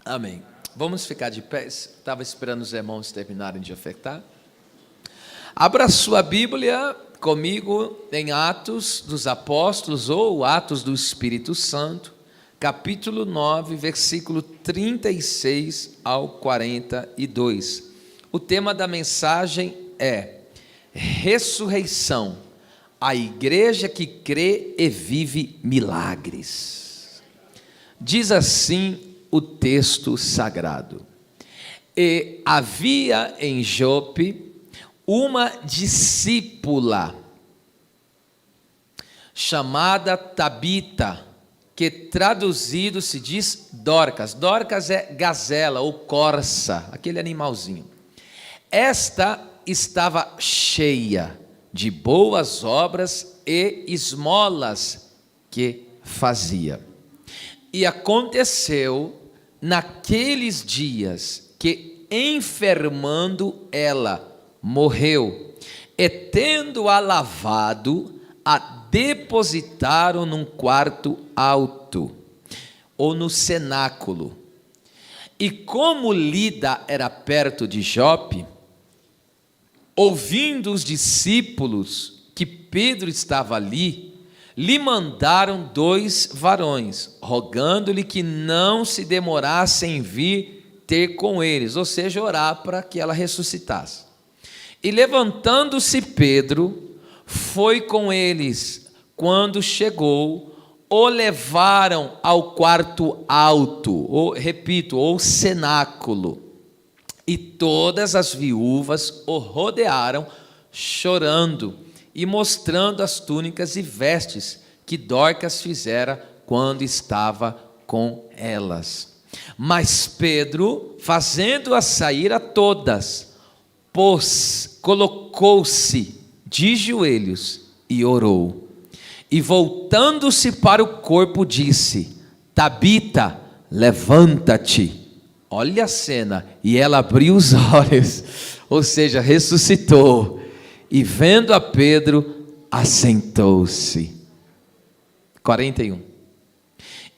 Amém. Vamos ficar de pé. Estava esperando os irmãos terminarem de ofertar. Abra sua Bíblia comigo em Atos dos Apóstolos ou Atos do Espírito Santo, capítulo 9, versículo 36 ao 42. O tema da mensagem é ressurreição, a igreja que crê e vive milagres. Diz assim o texto sagrado: e havia em Jope uma discípula chamada Tabita, que traduzido se diz Dorcas. Dorcas é gazela ou corça, aquele animalzinho. Esta estava cheia de boas obras e esmolas que fazia. E aconteceu naqueles dias que, enfermando ela, morreu, e tendo-a lavado, a depositaram num quarto alto, ou no cenáculo. E como Lida era perto de Jope, ouvindo os discípulos que Pedro estava ali, lhe mandaram 2 varões, rogando-lhe que não se demorasse em vir ter com eles, ou seja, orar para que ela ressuscitasse. E levantando-se Pedro, foi com eles. Quando chegou, o levaram ao quarto alto, ou cenáculo, e todas as viúvas o rodearam, chorando, e mostrando as túnicas e vestes que Dorcas fizera quando estava com elas. Mas Pedro, fazendo-as sair a todas, colocou-se de joelhos e orou. E voltando-se para o corpo, disse: Tabita, levanta-te. Olha a cena. E ela abriu os olhos, ou seja, ressuscitou. E vendo a Pedro, assentou-se. 41.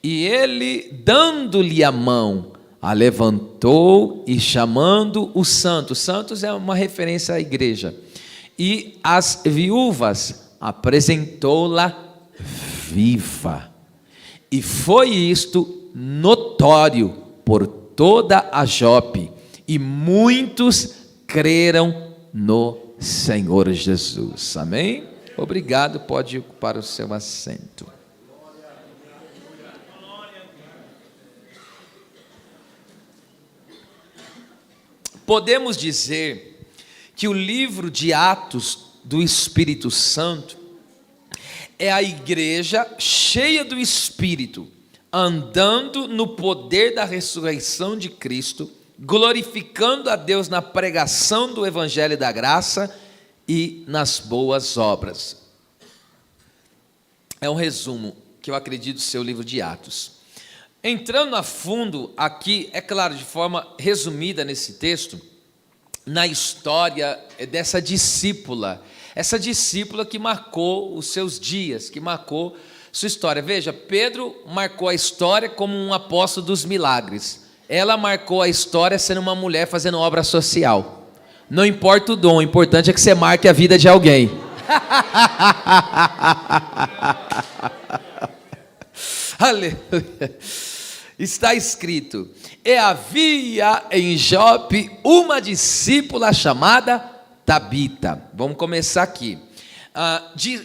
E ele, dando-lhe a mão, a levantou e chamando os santos. Santos é uma referência à igreja. E as viúvas apresentou-la viva. E foi isto notório por toda a Jope. E muitos creram no Senhor Jesus. Amém? Obrigado, pode ocupar o seu assento. Podemos dizer que o livro de Atos do Espírito Santo é a igreja cheia do Espírito, andando no poder da ressurreição de Cristo, glorificando a Deus na pregação do Evangelho da Graça e nas boas obras. É um resumo que eu acredito ser o livro de Atos. Entrando a fundo aqui, é claro, de forma resumida nesse texto, na história dessa discípula, essa discípula que marcou os seus dias, que marcou sua história. Veja, Pedro marcou a história como um apóstolo dos milagres. Ela marcou a história sendo uma mulher fazendo obra social. Não importa o dom, o importante é que você marque a vida de alguém. Aleluia. Está escrito: e havia em Jope uma discípula chamada Tabita. Vamos começar aqui.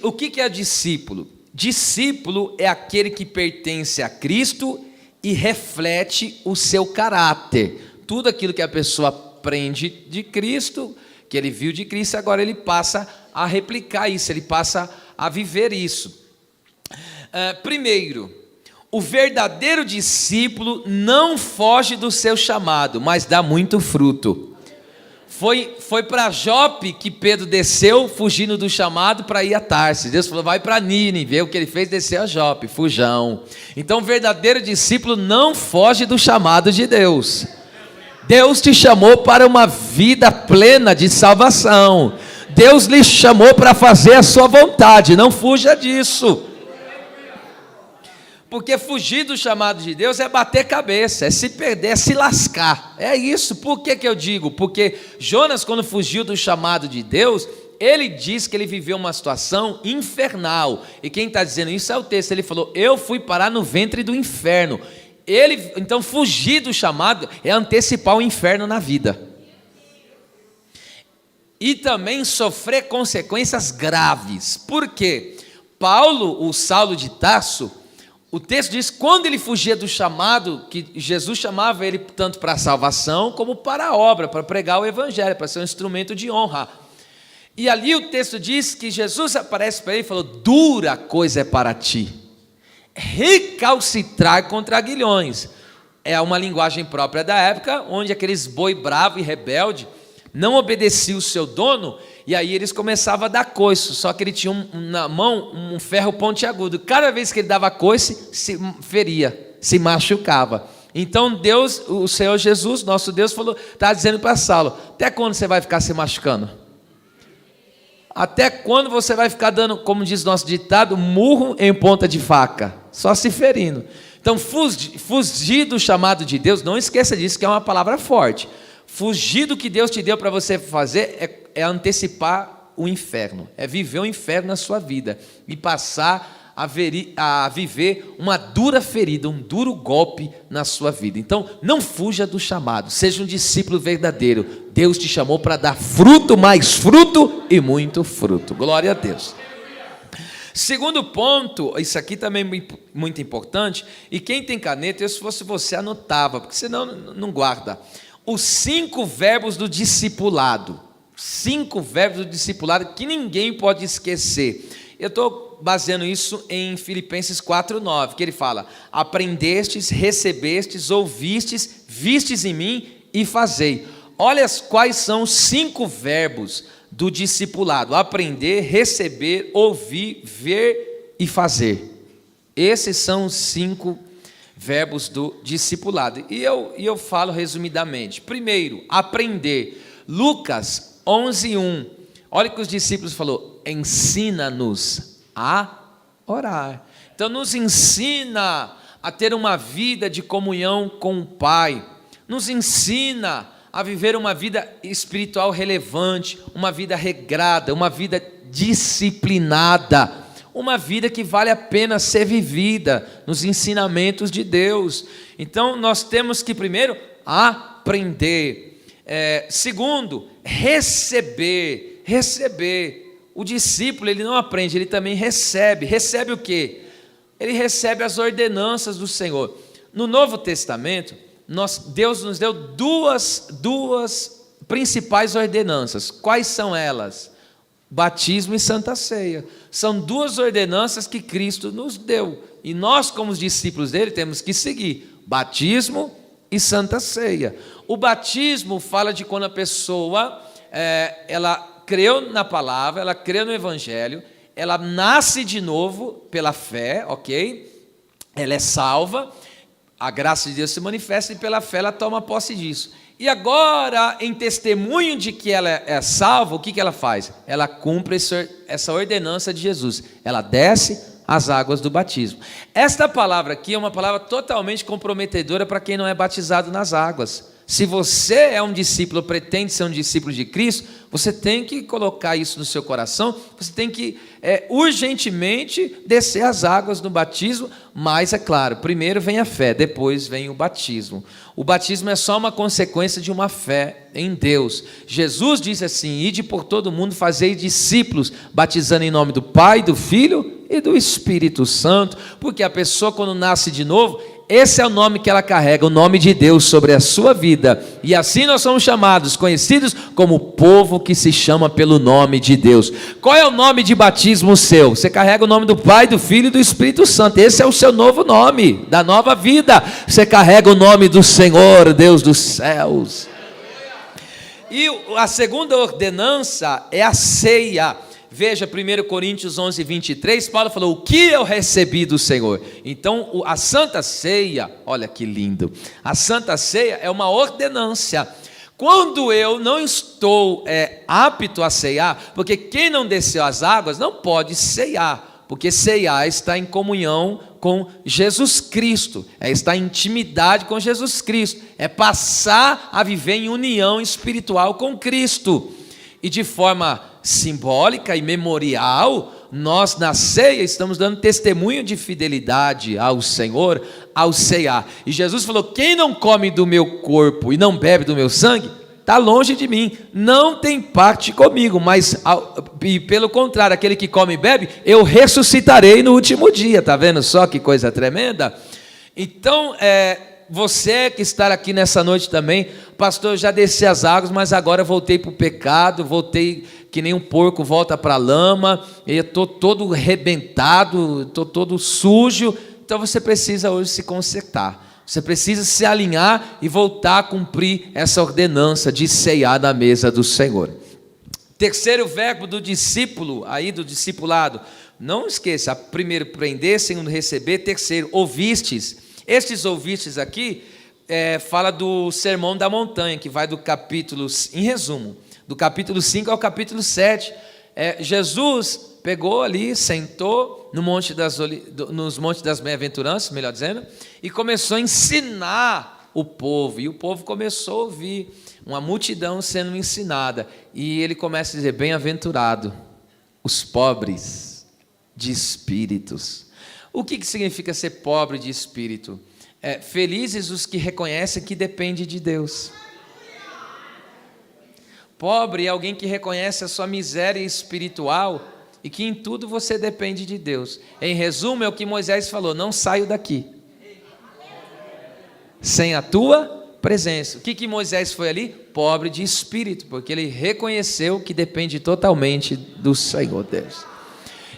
O que é discípulo? Discípulo é aquele que pertence a Cristo e reflete o seu caráter. Tudo aquilo que a pessoa aprende de Cristo, que ele viu de Cristo, agora ele passa a replicar isso, ele passa a viver isso. Primeiro, o verdadeiro discípulo não foge do seu chamado, mas dá muito fruto. Foi para Jope que Pedro desceu, fugindo do chamado para ir a Tarsis. Deus falou: vai para Nínive. O que ele fez? Desceu a Jope, fujão. Então o verdadeiro discípulo não foge do chamado de Deus. Deus te chamou para uma vida plena de salvação. Deus lhe chamou para fazer a sua vontade, não fuja disso. Porque fugir do chamado de Deus é bater cabeça, é se perder, é se lascar. É isso. Por que eu digo? Porque Jonas, quando fugiu do chamado de Deus, ele diz que ele viveu uma situação infernal. E quem está dizendo isso é o texto. Ele falou: eu fui parar no ventre do inferno. Então, fugir do chamado é antecipar o inferno na vida. E também sofrer consequências graves. Por quê? Paulo, o Saulo de Tarso, o texto diz que quando ele fugia do chamado, que Jesus chamava ele tanto para a salvação como para a obra, para pregar o evangelho, para ser um instrumento de honra. E ali o texto diz que Jesus aparece para ele e falou: dura coisa é para ti recalcitrar contra aguilhões. É uma linguagem própria da época, onde aqueles boi bravo e rebelde não obedeciam o seu dono, e aí eles começavam a dar coice, só que ele tinha na mão um ferro pontiagudo. Cada vez que ele dava coice, se feria, se machucava. Então Deus, o Senhor Jesus, nosso Deus, está dizendo para Saulo: até quando você vai ficar se machucando? Até quando você vai ficar dando, como diz nosso ditado, murro em ponta de faca, só se ferindo? Então, fugir do chamado de Deus, não esqueça disso, que é uma palavra forte. Fugir do que Deus te deu para você fazer é antecipar o inferno, é viver o inferno na sua vida e passar a viver uma dura ferida, um duro golpe na sua vida. Então, não fuja do chamado, seja um discípulo verdadeiro. Deus te chamou para dar fruto, mais fruto e muito fruto. Glória a Deus. Segundo ponto, isso aqui também é muito importante, e quem tem caneta, eu, se fosse você, anotava, porque senão não guarda. Os 5 verbos do discipulado. 5 verbos do discipulado que ninguém pode esquecer. Eu estou baseando isso em Filipenses 4:9, que ele fala: aprendestes, recebestes, ouvistes, vistes em mim e fazei. Olha quais são os 5 verbos do discipulado: aprender, receber, ouvir, ver e fazer. Esses são os 5 verbos do discipulado. E eu falo resumidamente. Primeiro, aprender. Lucas 11:1. Olha o que os discípulos falou: ensina-nos a orar. Então nos ensina a ter uma vida de comunhão com o Pai. Nos ensina a viver uma vida espiritual relevante, uma vida regrada, uma vida disciplinada, uma vida que vale a pena ser vivida nos ensinamentos de Deus. Então nós temos que primeiro aprender. Segundo, receber. O discípulo, ele não aprende, ele também recebe. Recebe o quê? Ele recebe as ordenanças do Senhor. No Novo Testamento, Deus nos deu duas principais ordenanças. Quais são elas? Batismo e Santa Ceia. São 2 ordenanças que Cristo nos deu. E nós, como os discípulos dele, temos que seguir: batismo e Santa Ceia. O batismo fala de quando a pessoa, ela creu na palavra, ela creu no Evangelho, ela nasce de novo pela fé, ok? Ela é salva, a graça de Deus se manifesta e pela fé ela toma posse disso. E agora, em testemunho de que ela é salva, o que ela faz? Ela cumpre essa ordenança de Jesus. Ela desce as águas do batismo. Esta palavra aqui é uma palavra totalmente comprometedora para quem não é batizado nas águas. Se você é um discípulo, pretende ser um discípulo de Cristo, você tem que colocar isso no seu coração, você tem que urgentemente descer as águas do batismo, mas é claro, primeiro vem a fé, depois vem o batismo. O batismo é só uma consequência de uma fé em Deus. Jesus disse assim: ide por todo mundo, fazei discípulos, batizando em nome do Pai, do Filho e do Espírito Santo, porque a pessoa, quando nasce de novo, esse é o nome que ela carrega, o nome de Deus sobre a sua vida. E assim nós somos chamados, conhecidos como o povo que se chama pelo nome de Deus. Qual é o nome de batismo seu? Você carrega o nome do Pai, do Filho e do Espírito Santo. Esse é o seu novo nome, da nova vida. Você carrega o nome do Senhor, Deus dos céus. E a segunda ordenança é a ceia. Veja 1 Coríntios 11:23, Paulo falou: o que eu recebi do Senhor? Então a Santa Ceia, olha que lindo, a Santa Ceia é uma ordenância. Quando eu não estou apto a ceiar, porque quem não desceu as águas não pode ceiar, porque ceiar está em comunhão com Jesus Cristo, é estar em intimidade com Jesus Cristo, é passar a viver em união espiritual com Cristo. E de forma simbólica e memorial, nós na ceia estamos dando testemunho de fidelidade ao Senhor, ao ceiar. E Jesus falou: quem não come do meu corpo e não bebe do meu sangue, está longe de mim, não tem parte comigo, mas e pelo contrário, aquele que come e bebe, eu ressuscitarei no último dia. Está vendo só que coisa tremenda? Então, você que está aqui nessa noite também, pastor, eu já desci as águas, mas agora voltei para o pecado, voltei que nem um porco volta para a lama, eu estou todo arrebentado, estou todo sujo. Então você precisa hoje se consertar. Você precisa se alinhar e voltar a cumprir essa ordenança de ceiar na mesa do Senhor. Terceiro verbo do discípulo, aí do discipulado. Não esqueça, primeiro prender, segundo receber, terceiro ouvistes. Estes ouvistes aqui fala do Sermão da Montanha, que vai do capítulo, em resumo, do capítulo 5 ao capítulo 7. Jesus pegou ali, sentou no nos montes das bem-aventuranças, melhor dizendo, e começou a ensinar o povo, e o povo começou a ouvir, uma multidão sendo ensinada, e ele começa a dizer: bem-aventurado os pobres de espíritos. O que significa ser pobre de espírito? Felizes os que reconhecem que depende de Deus. Pobre é alguém que reconhece a sua miséria espiritual e que em tudo você depende de Deus. Em resumo, é o que Moisés falou: não saio daqui sem a tua presença. O que Moisés foi ali? Pobre de espírito, porque ele reconheceu que depende totalmente do Senhor Deus.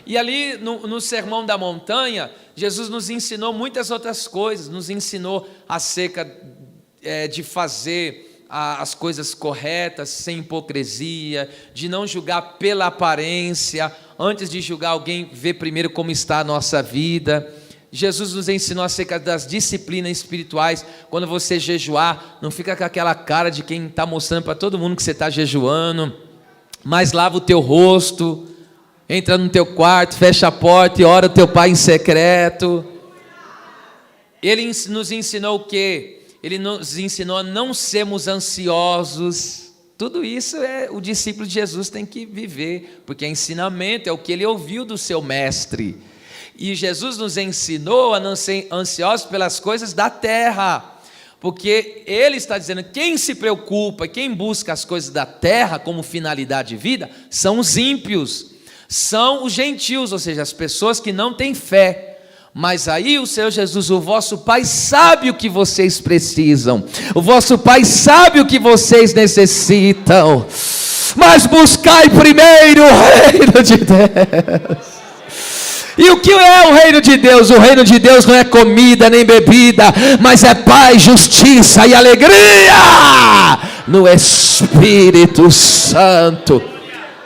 E ali no Sermão da Montanha, Jesus nos ensinou muitas outras coisas, nos ensinou acerca de fazer as coisas corretas, sem hipocrisia, de não julgar pela aparência, antes de julgar alguém, ver primeiro como está a nossa vida. Jesus nos ensinou acerca das disciplinas espirituais. Quando você jejuar, não fica com aquela cara de quem está mostrando para todo mundo que você está jejuando, mas lava o teu rosto, entra no teu quarto, fecha a porta e ora o teu Pai em secreto. Ele nos ensinou o quê? Ele nos ensinou a não sermos ansiosos. Tudo isso o discípulo de Jesus tem que viver, porque ensinamento é o que ele ouviu do seu mestre. E Jesus nos ensinou a não ser ansiosos pelas coisas da terra, porque ele está dizendo: quem se preocupa, quem busca as coisas da terra como finalidade de vida, são os ímpios, são os gentios, ou seja, as pessoas que não têm fé. Mas aí o Senhor Jesus, o vosso Pai sabe o que vocês precisam, o vosso Pai sabe o que vocês necessitam, mas buscai primeiro o reino de Deus. E o que é o reino de Deus? O reino de Deus não é comida nem bebida, mas é paz, justiça e alegria no Espírito Santo.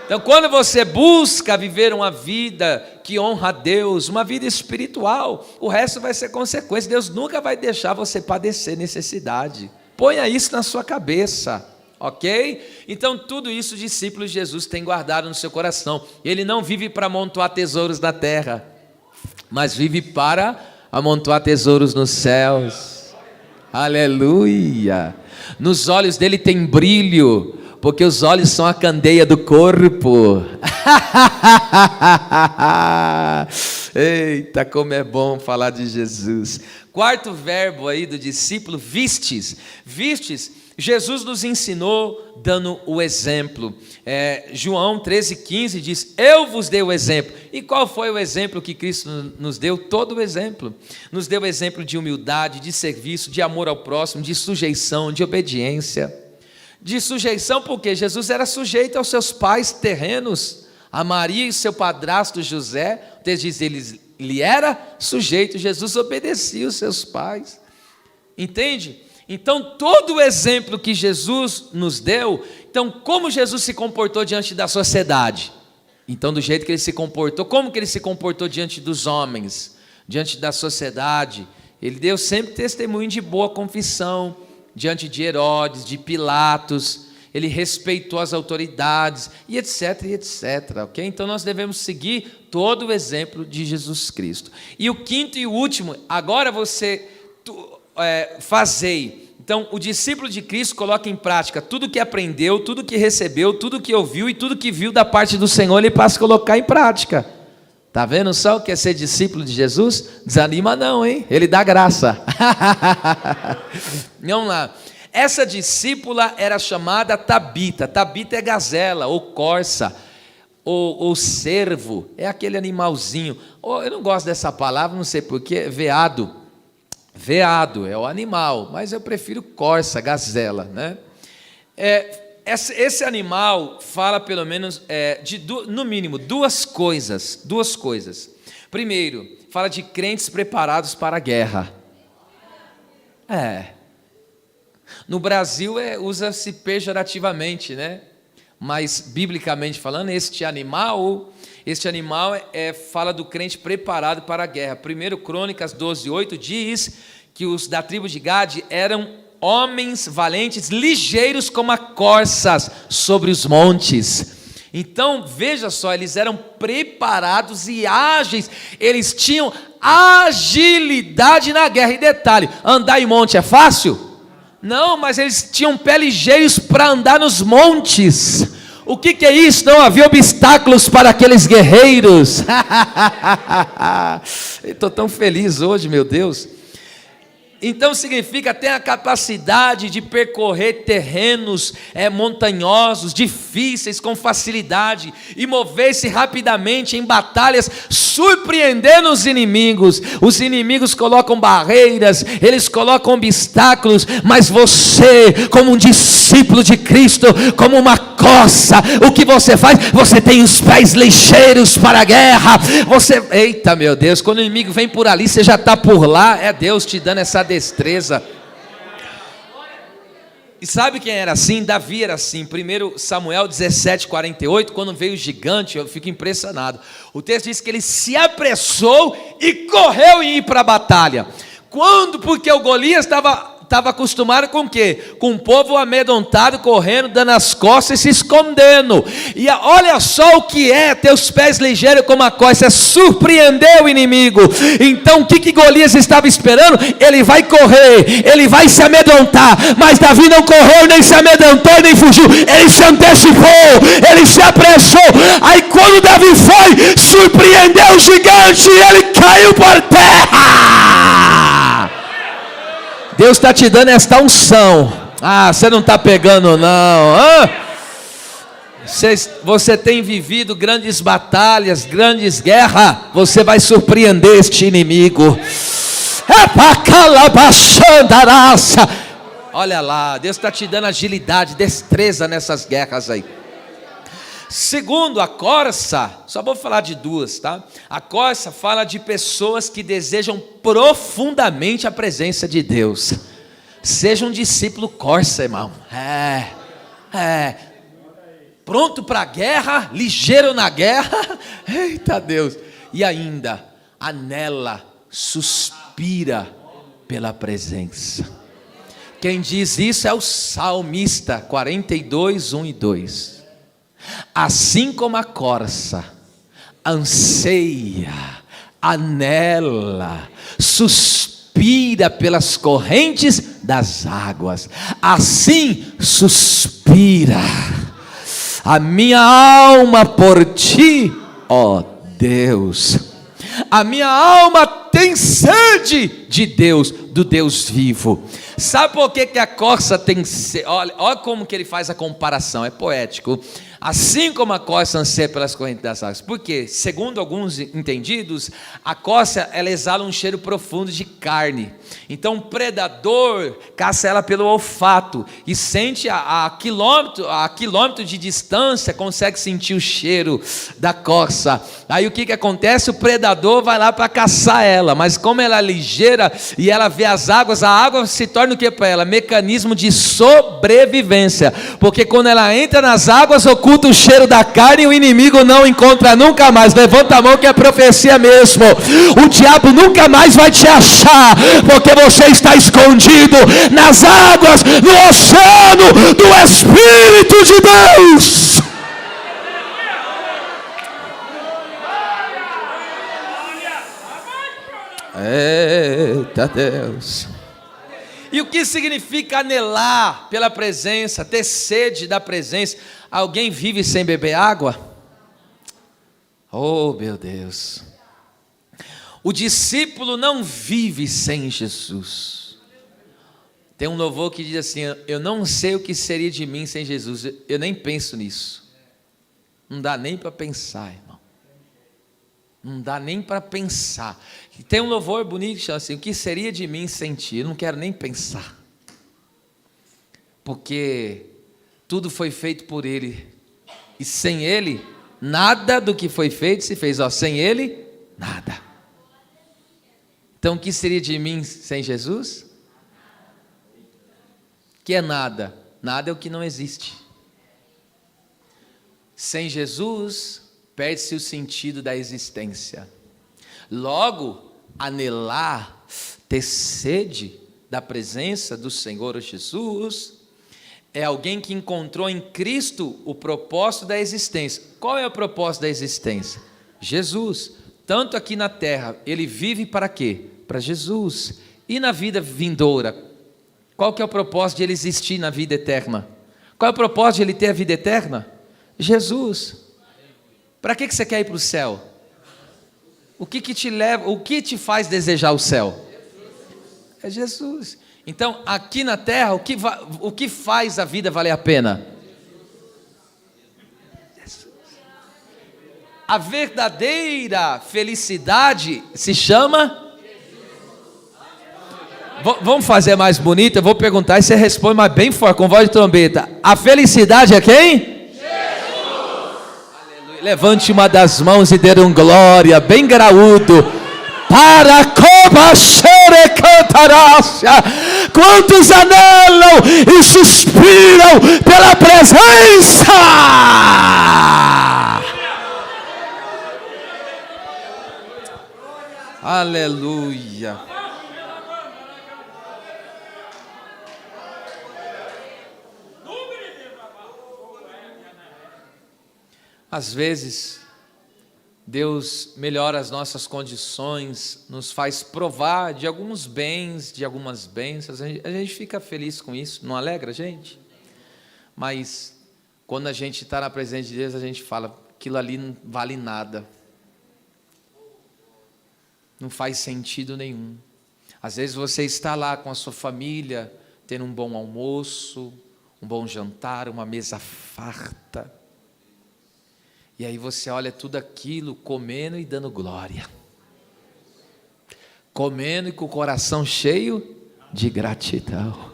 Então, quando você busca viver uma vida que honra a Deus, uma vida espiritual, o resto vai ser consequência. Deus nunca vai deixar você padecer necessidade. Ponha isso na sua cabeça, ok? Então, tudo isso os discípulos de Jesus têm guardado no seu coração. Ele não vive para amontoar tesouros na terra, mas vive para amontoar tesouros nos céus. Aleluia! Nos olhos dele tem brilho, porque os olhos são a candeia do corpo. Eita, como é bom falar de Jesus. Quarto verbo aí do discípulo, vistes. Vistes, Jesus nos ensinou dando o exemplo. João 13,15 diz: eu vos dei o exemplo. E qual foi o exemplo que Cristo nos deu? Todo o exemplo. Nos deu o exemplo de humildade, de serviço, de amor ao próximo, de sujeição, de obediência. De sujeição, porque Jesus era sujeito aos seus pais terrenos, a Maria e seu padrasto José. O texto diz: ele era sujeito, Jesus obedecia os seus pais. Entende? Então, todo o exemplo que Jesus nos deu, então, como Jesus se comportou diante da sociedade? Então, do jeito que ele se comportou, como que ele se comportou diante dos homens, diante da sociedade? Ele deu sempre testemunho de boa confissão, diante de Herodes, de Pilatos. ele respeitou as autoridades, e etc, ok? Então nós devemos seguir todo o exemplo de Jesus Cristo. E o quinto e o último, agora você fazei. Então, o discípulo de Cristo coloca em prática tudo que aprendeu, tudo que recebeu, tudo que ouviu e tudo que viu da parte do Senhor, ele passa a colocar em prática. Tá vendo só o que é ser discípulo de Jesus? Desanima não, hein? Ele dá graça. Vamos lá. Essa discípula era chamada Tabita. Tabita é gazela, ou corça, ou cervo. É aquele animalzinho. Eu não gosto dessa palavra, não sei porquê, veado. Veado é o animal, mas eu prefiro corça, gazela, né? Esse animal fala pelo menos, no mínimo, duas coisas. Primeiro, fala de crentes preparados para a guerra. No Brasil usa-se pejorativamente, né? Mas, biblicamente falando, este animal fala do crente preparado para a guerra. 1 Crônicas 12:8 diz que os da tribo de Gade eram homens valentes, ligeiros como a corças sobre os montes. Então, veja só, eles eram preparados e ágeis, eles tinham agilidade na guerra. E detalhe, andar em monte é fácil? Não, mas eles tinham pés ligeiros para andar nos montes. O que é isso? Não havia obstáculos para aqueles guerreiros. Estou tão feliz hoje, meu Deus. Então significa ter a capacidade de percorrer terrenos montanhosos, difíceis, com facilidade, e mover-se rapidamente em batalhas, surpreendendo os inimigos. Os inimigos colocam barreiras, eles colocam obstáculos, mas você, como um discípulo de Cristo, como uma corça, o que você faz? Você tem os pés ligeiros para a guerra. Eita meu Deus, quando o inimigo vem por ali, você já está por lá. É Deus te dando essa destreza. E sabe quem era assim? Davi era assim. 1 Samuel 17:48, quando veio o gigante, eu fico impressionado. O texto diz que ele se apressou e correu em ir para a batalha. Quando? Porque o Golias estava acostumado com o quê? Com o povo amedrontado, correndo, dando as costas e se escondendo. E olha só o que é ter os pés ligeiros como a corça, é surpreender o inimigo. Então o que Golias estava esperando? Ele vai correr, ele vai se amedrontar, mas Davi não correu, nem se amedrontou, nem fugiu. Ele se antecipou, ele se apressou. Aí quando Davi foi, surpreendeu o gigante e ele caiu por terra. Deus está te dando esta unção. Você não está pegando não. Você tem vivido grandes batalhas, grandes guerras. Você vai surpreender este inimigo. Olha lá, Deus está te dando agilidade, destreza nessas guerras aí. Segundo, a corça, só vou falar de duas, tá? A corça fala de pessoas que desejam profundamente a presença de Deus. Seja um discípulo corça, irmão. Pronto para a guerra, ligeiro na guerra. Eita Deus. E ainda, anela, suspira pela presença. Quem diz isso é o salmista, 42, 1 e 2. Assim como a corça anseia, anela, suspira pelas correntes das águas, assim suspira a minha alma por ti, ó Deus. A minha alma tem sede de Deus, do Deus vivo. Sabe por que a corça tem sede? Olha como que ele faz a comparação, é poético. Assim como a corça anseia pelas correntes das águas. Porque, segundo alguns entendidos, a corça ela exala um cheiro profundo de carne. Então, o predador caça ela pelo olfato e sente a quilômetro de distância, consegue sentir o cheiro da corça. Aí o que acontece? O predador vai lá para caçar ela, mas como ela é ligeira e ela vê as águas, a água se torna o que para ela? Mecanismo de sobrevivência. Porque quando ela entra nas águas, oculta oculta o cheiro da carne e o inimigo não encontra nunca mais. Levanta a mão que é profecia mesmo. O diabo nunca mais vai te achar, porque você está escondido nas águas, no oceano do Espírito de Deus. Eita Deus. E o que significa anelar pela presença, ter sede da presença? Alguém vive sem beber água? Oh meu Deus. O discípulo não vive sem Jesus. Tem um louvor que diz assim: eu não sei o que seria de mim sem Jesus. Eu nem penso nisso. Não dá nem para pensar, irmão. Não dá nem para pensar. Tem um louvor bonito que chama assim: o que seria de mim sem ti? Eu não quero nem pensar. Porque tudo foi feito por Ele. E sem Ele, nada do que foi feito se fez. Sem Ele, nada. Então o que seria de mim sem Jesus? Que é nada. Nada é o que não existe. Sem Jesus, perde-se o sentido da existência. Logo, anelar, ter sede da presença do Senhor Jesus, é alguém que encontrou em Cristo o propósito da existência. Qual é o propósito da existência? Jesus. Tanto aqui na terra, ele vive para quê? Para Jesus. E na vida vindoura, qual que é o propósito de ele existir na vida eterna? Qual é o propósito de ele ter a vida eterna? Jesus. Para que você quer ir para o céu? O que te leva, o que te faz desejar o céu? É Jesus. Então, aqui na terra, o que faz a vida valer a pena? Jesus. A verdadeira felicidade se chama? Vamos fazer mais bonito? Eu vou perguntar e você responde, mas bem forte, com voz de trombeta. A felicidade é quem? Levante uma das mãos e dê um glória, bem graúdo. Para Cobachere Cantarácia. Quantos anelam e suspiram pela presença? Aleluia. Às vezes, Deus melhora as nossas condições, nos faz provar de alguns bens, de algumas bênçãos, a gente fica feliz com isso, não alegra a gente? Mas, quando a gente está na presença de Deus, a gente fala, aquilo ali não vale nada, não faz sentido nenhum. Às vezes você está lá com a sua família, tendo um bom almoço, um bom jantar, uma mesa farta, e aí você olha tudo aquilo, comendo e dando glória. Comendo e com o coração cheio de gratidão.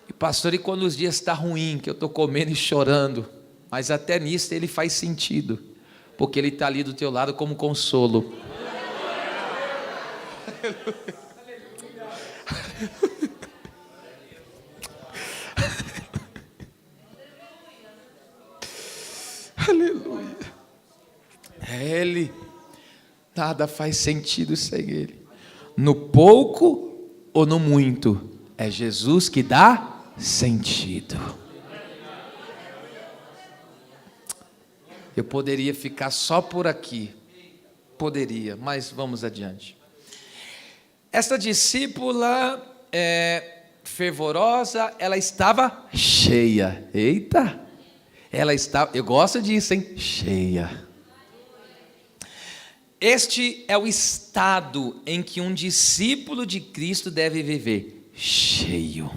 E pastor, e quando os dias estão ruins, que eu estou comendo e chorando? Mas até nisso ele faz sentido. Porque ele está ali do teu lado como consolo. Aleluia. É Ele. Nada faz sentido sem Ele. No pouco ou no muito, é Jesus que dá sentido. Eu poderia ficar só por aqui. Poderia, mas vamos adiante. Essa discípula fervorosa, ela estava cheia. Eita! Ela está, eu gosto disso, hein? Cheia. Este é o estado em que um discípulo de Cristo deve viver, cheio.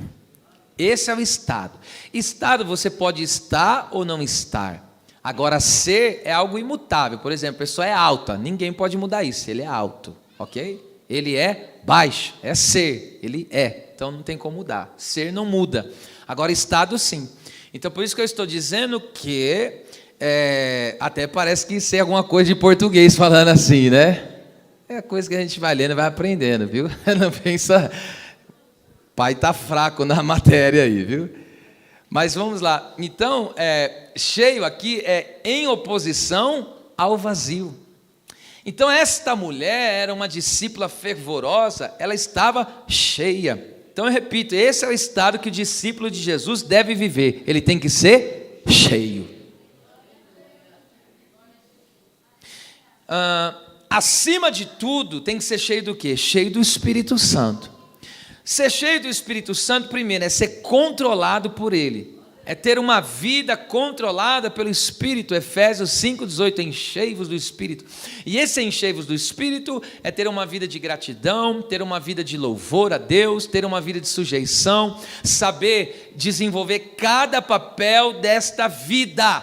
Esse é o estado. Estado você pode estar ou não estar. Agora, ser é algo imutável. Por exemplo, a pessoa é alta, ninguém pode mudar isso, ele é alto, ok? Ele é baixo, é ser, ele é. Então não tem como mudar. Ser não muda. Agora, estado sim. Então, por isso que eu estou dizendo que, até parece que isso é alguma coisa de português falando assim, né? É a coisa que a gente vai lendo e vai aprendendo, viu? Não pensa, pai está fraco na matéria aí, viu? Mas vamos lá. Então, cheio aqui é em oposição ao vazio. Então, esta mulher era uma discípula fervorosa, ela estava cheia. Então, eu repito, esse é o estado que o discípulo de Jesus deve viver. Ele tem que ser cheio. Acima de tudo, tem que ser cheio do quê? Cheio do Espírito Santo. Ser cheio do Espírito Santo, primeiro, é ser controlado por Ele. É ter uma vida controlada pelo Espírito. Efésios 5,18, enchei-vos do Espírito. E esse enchei-vos do Espírito é ter uma vida de gratidão, ter uma vida de louvor a Deus, ter uma vida de sujeição, saber desenvolver cada papel desta vida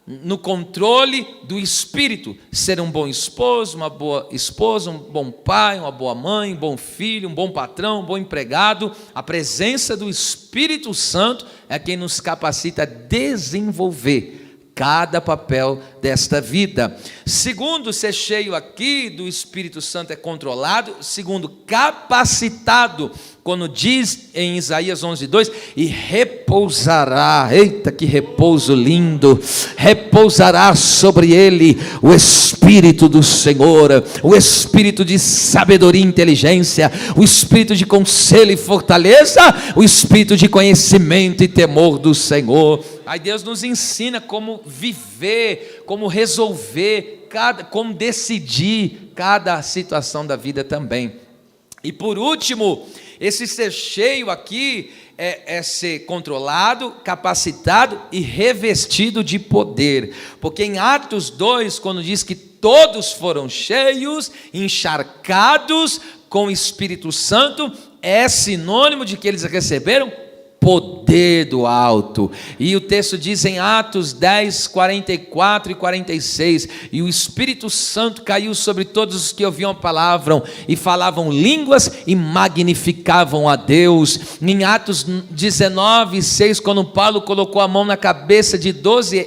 no controle do Espírito, ser um bom esposo, uma boa esposa, um bom pai, uma boa mãe, um bom filho, um bom patrão, um bom empregado. A presença do Espírito Santo é quem nos capacita a desenvolver cada papel desta vida. Segundo, ser cheio aqui do Espírito Santo é controlado. Segundo, capacitado, quando diz em Isaías 11:2, e repousará, eita que repouso lindo, repousará sobre ele o Espírito do Senhor, o Espírito de sabedoria e inteligência, o Espírito de conselho e fortaleza, o Espírito de conhecimento e temor do Senhor. Aí Deus nos ensina como viver, como resolver, como decidir cada situação da vida também. E por último, esse ser cheio aqui é ser controlado, capacitado e revestido de poder. Porque em Atos 2, quando diz que todos foram cheios, encharcados com o Espírito Santo, é sinônimo de que eles receberam poder do alto. E o texto diz em Atos 10, 44 e 46, e o Espírito Santo caiu sobre todos os que ouviam a palavra e falavam línguas e magnificavam a Deus. Em Atos 19, 6, quando Paulo colocou a mão na cabeça de 12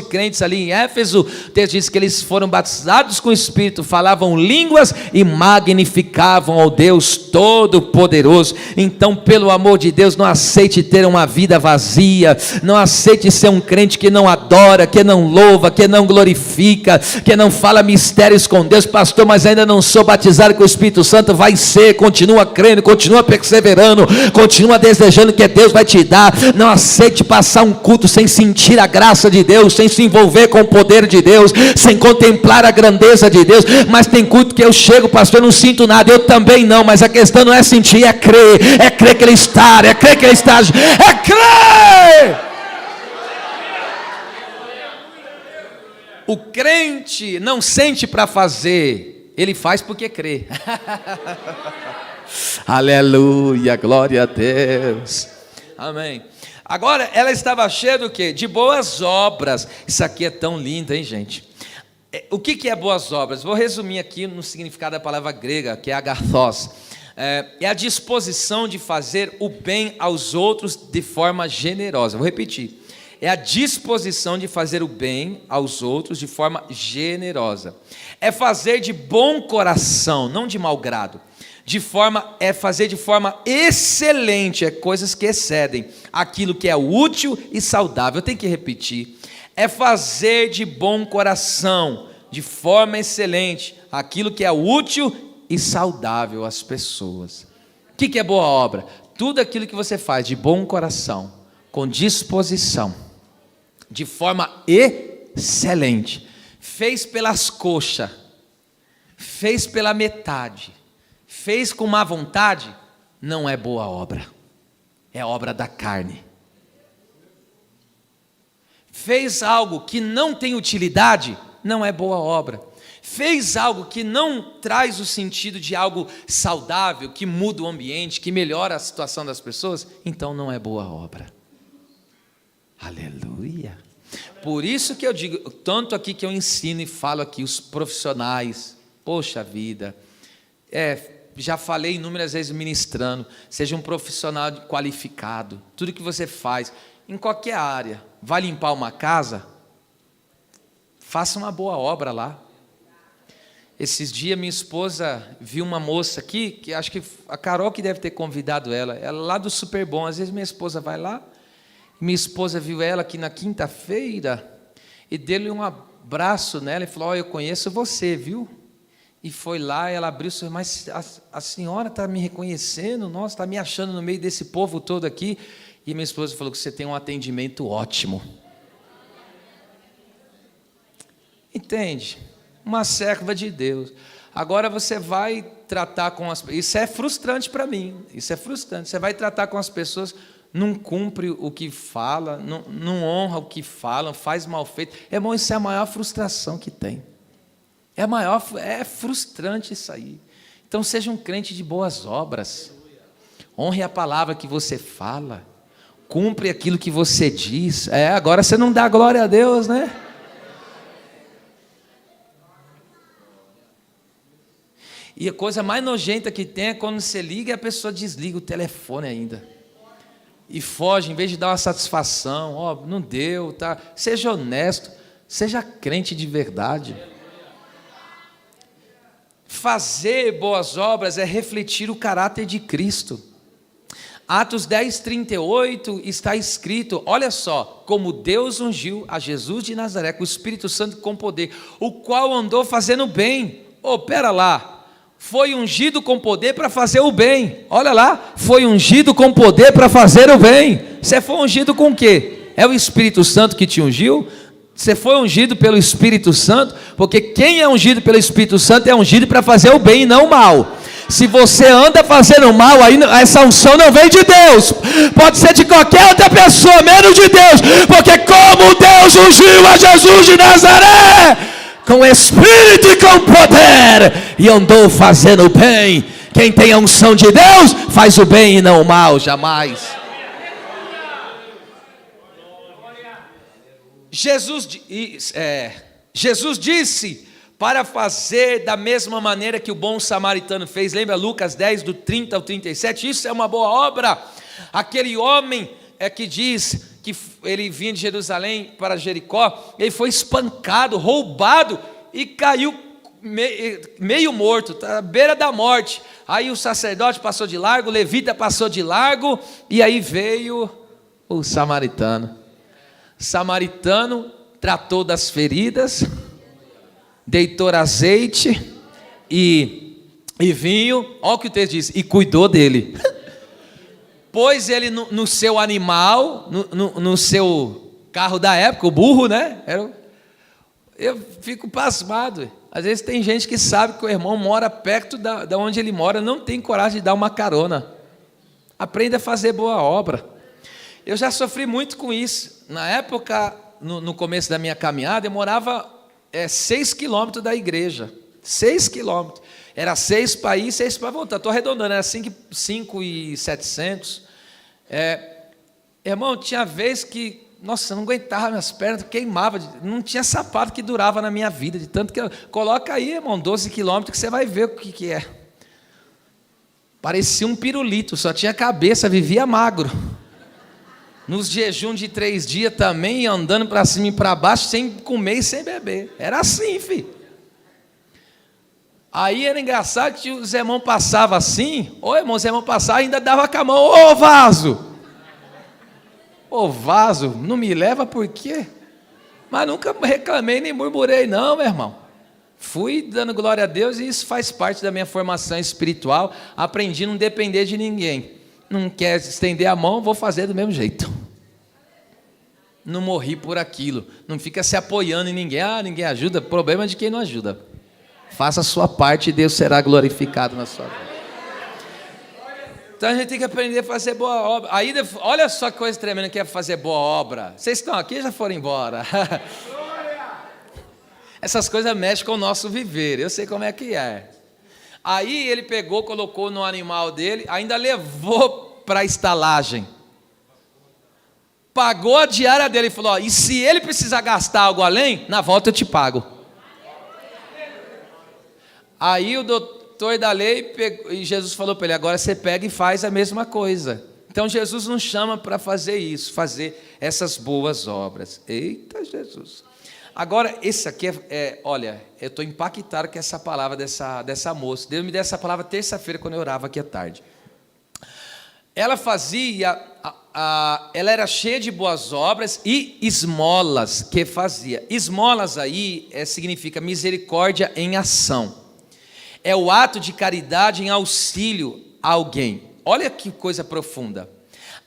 crentes ali em Éfeso, o texto diz que eles foram batizados com o Espírito, falavam línguas e magnificavam ao Deus Todo-Poderoso. Então, pelo amor de Deus, não aceite ter uma vida vazia, não aceite ser um crente que não adora, que não louva, que não glorifica, que não fala mistérios com Deus. Pastor, mas ainda não sou batizado com o Espírito Santo. Vai ser, continua crendo, continua perseverando, continua desejando que Deus vai te dar. Não aceite passar um culto sem sentir a graça de Deus, sem se envolver com o poder de Deus, sem contemplar a grandeza de Deus. Mas tem culto que eu chego, pastor, eu não sinto nada. Eu também não, mas a questão não é sentir, é crer que Ele está, é crer que Ele está, é crer. O crente não sente para fazer, ele faz porque crê. Aleluia, glória a Deus, amém. Agora, ela estava cheia do quê? De boas obras. Isso aqui é tão lindo, hein, gente? O que é boas obras? Vou resumir aqui no significado da palavra grega, que é agathos. É a disposição de fazer o bem aos outros de forma generosa. Vou repetir. É a disposição de fazer o bem aos outros de forma generosa. É fazer de bom coração, não de mau grado. É fazer de forma excelente, coisas que excedem aquilo que é útil e saudável. Eu tenho que repetir. É fazer de bom coração, de forma excelente, aquilo que é útil e saudável às pessoas. O que é boa obra? Tudo aquilo que você faz de bom coração, com disposição, de forma excelente. Fez pelas coxas, fez pela metade, fez com má vontade, não é boa obra, é obra da carne. Fez algo que não tem utilidade, não é boa obra. Fez algo que não traz o sentido de algo saudável, que muda o ambiente, que melhora a situação das pessoas, então não é boa obra. Aleluia. Por isso que eu digo, tanto aqui que eu ensino e falo aqui, os profissionais, poxa vida, já falei inúmeras vezes ministrando, seja um profissional qualificado, tudo que você faz, em qualquer área, vai limpar uma casa, faça uma boa obra lá. Esses dias minha esposa viu uma moça aqui, que acho que a Carol que deve ter convidado ela lá do Super Bom. Às vezes minha esposa vai lá, Minha esposa viu ela aqui na quinta-feira e deu-lhe um abraço nela e falou: "Oh, eu conheço você, viu?" E foi lá, ela abriu o sorriso: "Mas a senhora está me reconhecendo? Nossa, está me achando no meio desse povo todo aqui?" E minha esposa falou que você tem um atendimento ótimo. Entende? Uma serva de Deus. Agora você vai tratar com as pessoas. Isso é frustrante para mim. Isso é frustrante. Você vai tratar com as pessoas, não cumpre o que fala, não honra o que falam, faz mal feito. Irmão, isso é a maior frustração que tem. É frustrante isso aí. Então seja um crente de boas obras. Honre a palavra que você fala. Cumpre aquilo que você diz. Agora você não dá glória a Deus, né? E a coisa mais nojenta que tem é quando você liga e a pessoa desliga o telefone ainda. E foge, em vez de dar uma satisfação. Ó, não deu, tá? Seja honesto, seja crente de verdade. Fazer boas obras é refletir o caráter de Cristo. Atos 10:38 está escrito: olha só, como Deus ungiu a Jesus de Nazaré com o Espírito Santo com poder, o qual andou fazendo bem. Pera lá. Foi ungido com poder para fazer o bem. Olha lá, foi ungido com poder para fazer o bem. Você foi ungido com o quê? É o Espírito Santo que te ungiu? Você foi ungido pelo Espírito Santo? Porque quem é ungido pelo Espírito Santo é ungido para fazer o bem e não o mal. Se você anda fazendo mal, aí essa unção não vem de Deus. Pode ser de qualquer outra pessoa, menos de Deus. Porque como Deus ungiu a Jesus de Nazaré com Espírito e com poder, e andou fazendo o bem. Quem tem a unção de Deus faz o bem e não o mal, jamais. Jesus disse para fazer da mesma maneira que o bom samaritano fez. Lembra Lucas 10, do 30 ao 37? Isso é uma boa obra. Aquele homem que diz que ele vinha de Jerusalém para Jericó, ele foi espancado, roubado e caiu meio morto, à beira da morte. Aí o sacerdote passou de largo, o levita passou de largo, e aí veio o samaritano. O samaritano tratou das feridas, deitou azeite e vinho, olha o que o texto diz, e cuidou dele. Pôs ele no seu animal, no seu carro da época, o burro, né? Eu fico pasmado. Às vezes tem gente que sabe que o irmão mora perto da onde ele mora, não tem coragem de dar uma carona. Aprenda a fazer boa obra. Eu já sofri muito com isso. Na época, no começo da minha caminhada, eu morava 6 quilômetros da igreja. 6 quilômetros. Era 6 para ir, 6 para voltar. Estou arredondando, era 5.700. Irmão, tinha vez que, nossa, eu não aguentava minhas pernas, queimava. Não tinha sapato que durava na minha vida. De tanto que coloca aí, irmão, 12 quilômetros que você vai ver o que é. Parecia um pirulito, só tinha cabeça, vivia magro. Nos jejum de 3 dias também, andando para cima e para baixo, sem comer e sem beber. Era assim, filho. Aí era engraçado que os irmãos passavam assim. Irmão, os irmãos passavam e ainda dava com a mão. Vaso! Vaso, não me leva por quê? Mas nunca reclamei nem murmurei não, meu irmão. Fui dando glória a Deus e isso faz parte da minha formação espiritual. Aprendi a não depender de ninguém. Não quer estender a mão, vou fazer do mesmo jeito. Não morri por aquilo. Não fica se apoiando em ninguém. Ninguém ajuda. Problema de quem não ajuda. Faça a sua parte e Deus será glorificado na sua vida. Então a gente tem que aprender a fazer boa obra. Aí, olha só que coisa tremenda que é fazer boa obra. Vocês estão aqui e já foram embora. Essas coisas mexem com o nosso viver. Eu sei como é que é. Aí ele pegou, colocou no animal dele, ainda levou para a estalagem. Pagou a diária dele e falou: e se ele precisar gastar algo além, na volta eu te pago. Aí o doutor da lei pegou, e Jesus falou para ele: agora você pega e faz a mesma coisa. Então Jesus nos chama para fazer isso, fazer essas boas obras. Eita Jesus! Agora, esse aqui olha, eu estou impactado com essa palavra dessa moça. Deus me deu essa palavra terça-feira, quando eu orava aqui à tarde. Ela fazia, ela era cheia de boas obras e esmolas que fazia. Esmolas aí significa misericórdia em ação. É o ato de caridade em auxílio a alguém. Olha que coisa profunda.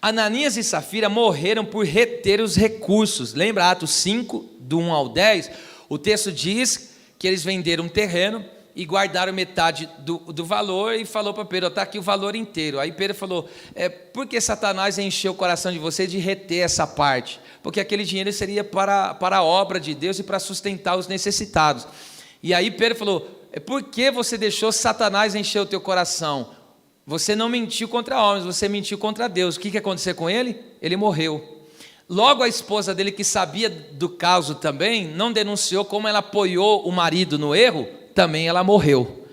Ananias e Safira morreram por reter os recursos. Lembra Atos 5, do 1 ao 10? O texto diz que eles venderam um terreno e guardaram metade do valor e falou para Pedro, está aqui o valor inteiro. Aí Pedro falou, por que Satanás encheu o coração de você de reter essa parte? Porque aquele dinheiro seria para a obra de Deus e para sustentar os necessitados. E aí Pedro falou, por que você deixou Satanás encher o teu coração? Você não mentiu contra homens, você mentiu contra Deus. O que aconteceu com ele? Ele morreu. Logo a esposa dele, que sabia do caso também, não denunciou, como ela apoiou o marido no erro, também ela morreu.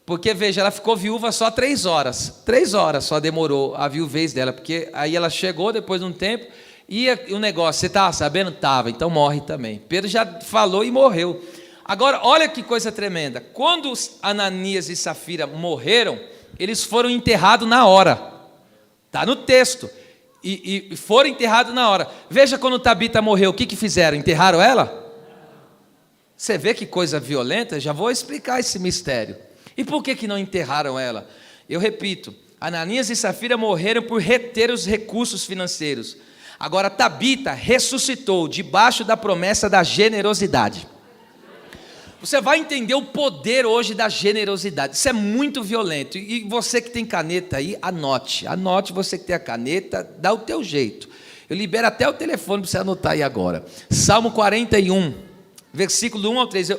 Porque, veja, ela ficou viúva só 3 horas. 3 horas só demorou a viuvez dela, porque aí ela chegou depois de um tempo, e o negócio, você estava sabendo? Estava, então morre também. Pedro já falou e morreu. Agora, olha que coisa tremenda. Quando Ananias e Safira morreram, eles foram enterrados na hora. Está no texto. E foram enterrados na hora. Veja quando Tabita morreu, o que fizeram? Enterraram ela? Você vê que coisa violenta? Já vou explicar esse mistério. E por que não enterraram ela? Eu repito, Ananias e Safira morreram por reter os recursos financeiros. Agora Tabita ressuscitou debaixo da promessa da generosidade. Você vai entender o poder hoje da generosidade. Isso é muito violento. E você que tem caneta aí, anote. Anote, você que tem a caneta, dá o teu jeito. Eu libero até o telefone para você anotar aí agora. Salmo 41, versículo 1 ao 3.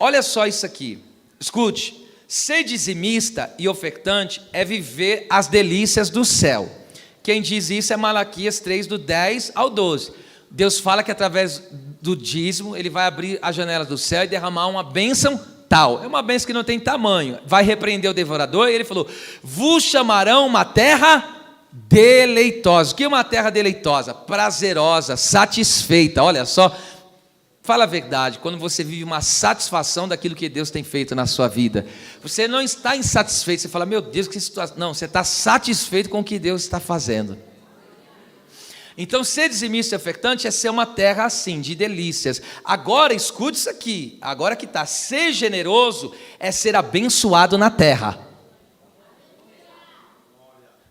Olha só isso aqui. Escute. Ser dizimista e ofertante é viver as delícias do céu. Quem diz isso é Malaquias 3, do 10 ao 12. Deus fala que através do dízimo, ele vai abrir as janelas do céu e derramar uma bênção tal. É uma bênção que não tem tamanho. Vai repreender o devorador, e ele falou, vos chamarão uma terra deleitosa. O que é uma terra deleitosa? Prazerosa, satisfeita. Olha só, fala a verdade, quando você vive uma satisfação daquilo que Deus tem feito na sua vida, você não está insatisfeito, você fala, meu Deus, que situação. Não, você está satisfeito com o que Deus está fazendo. Então, ser dizimista e ofertante é ser uma terra assim, de delícias. Agora, escute isso aqui, agora que está, ser generoso é ser abençoado na terra.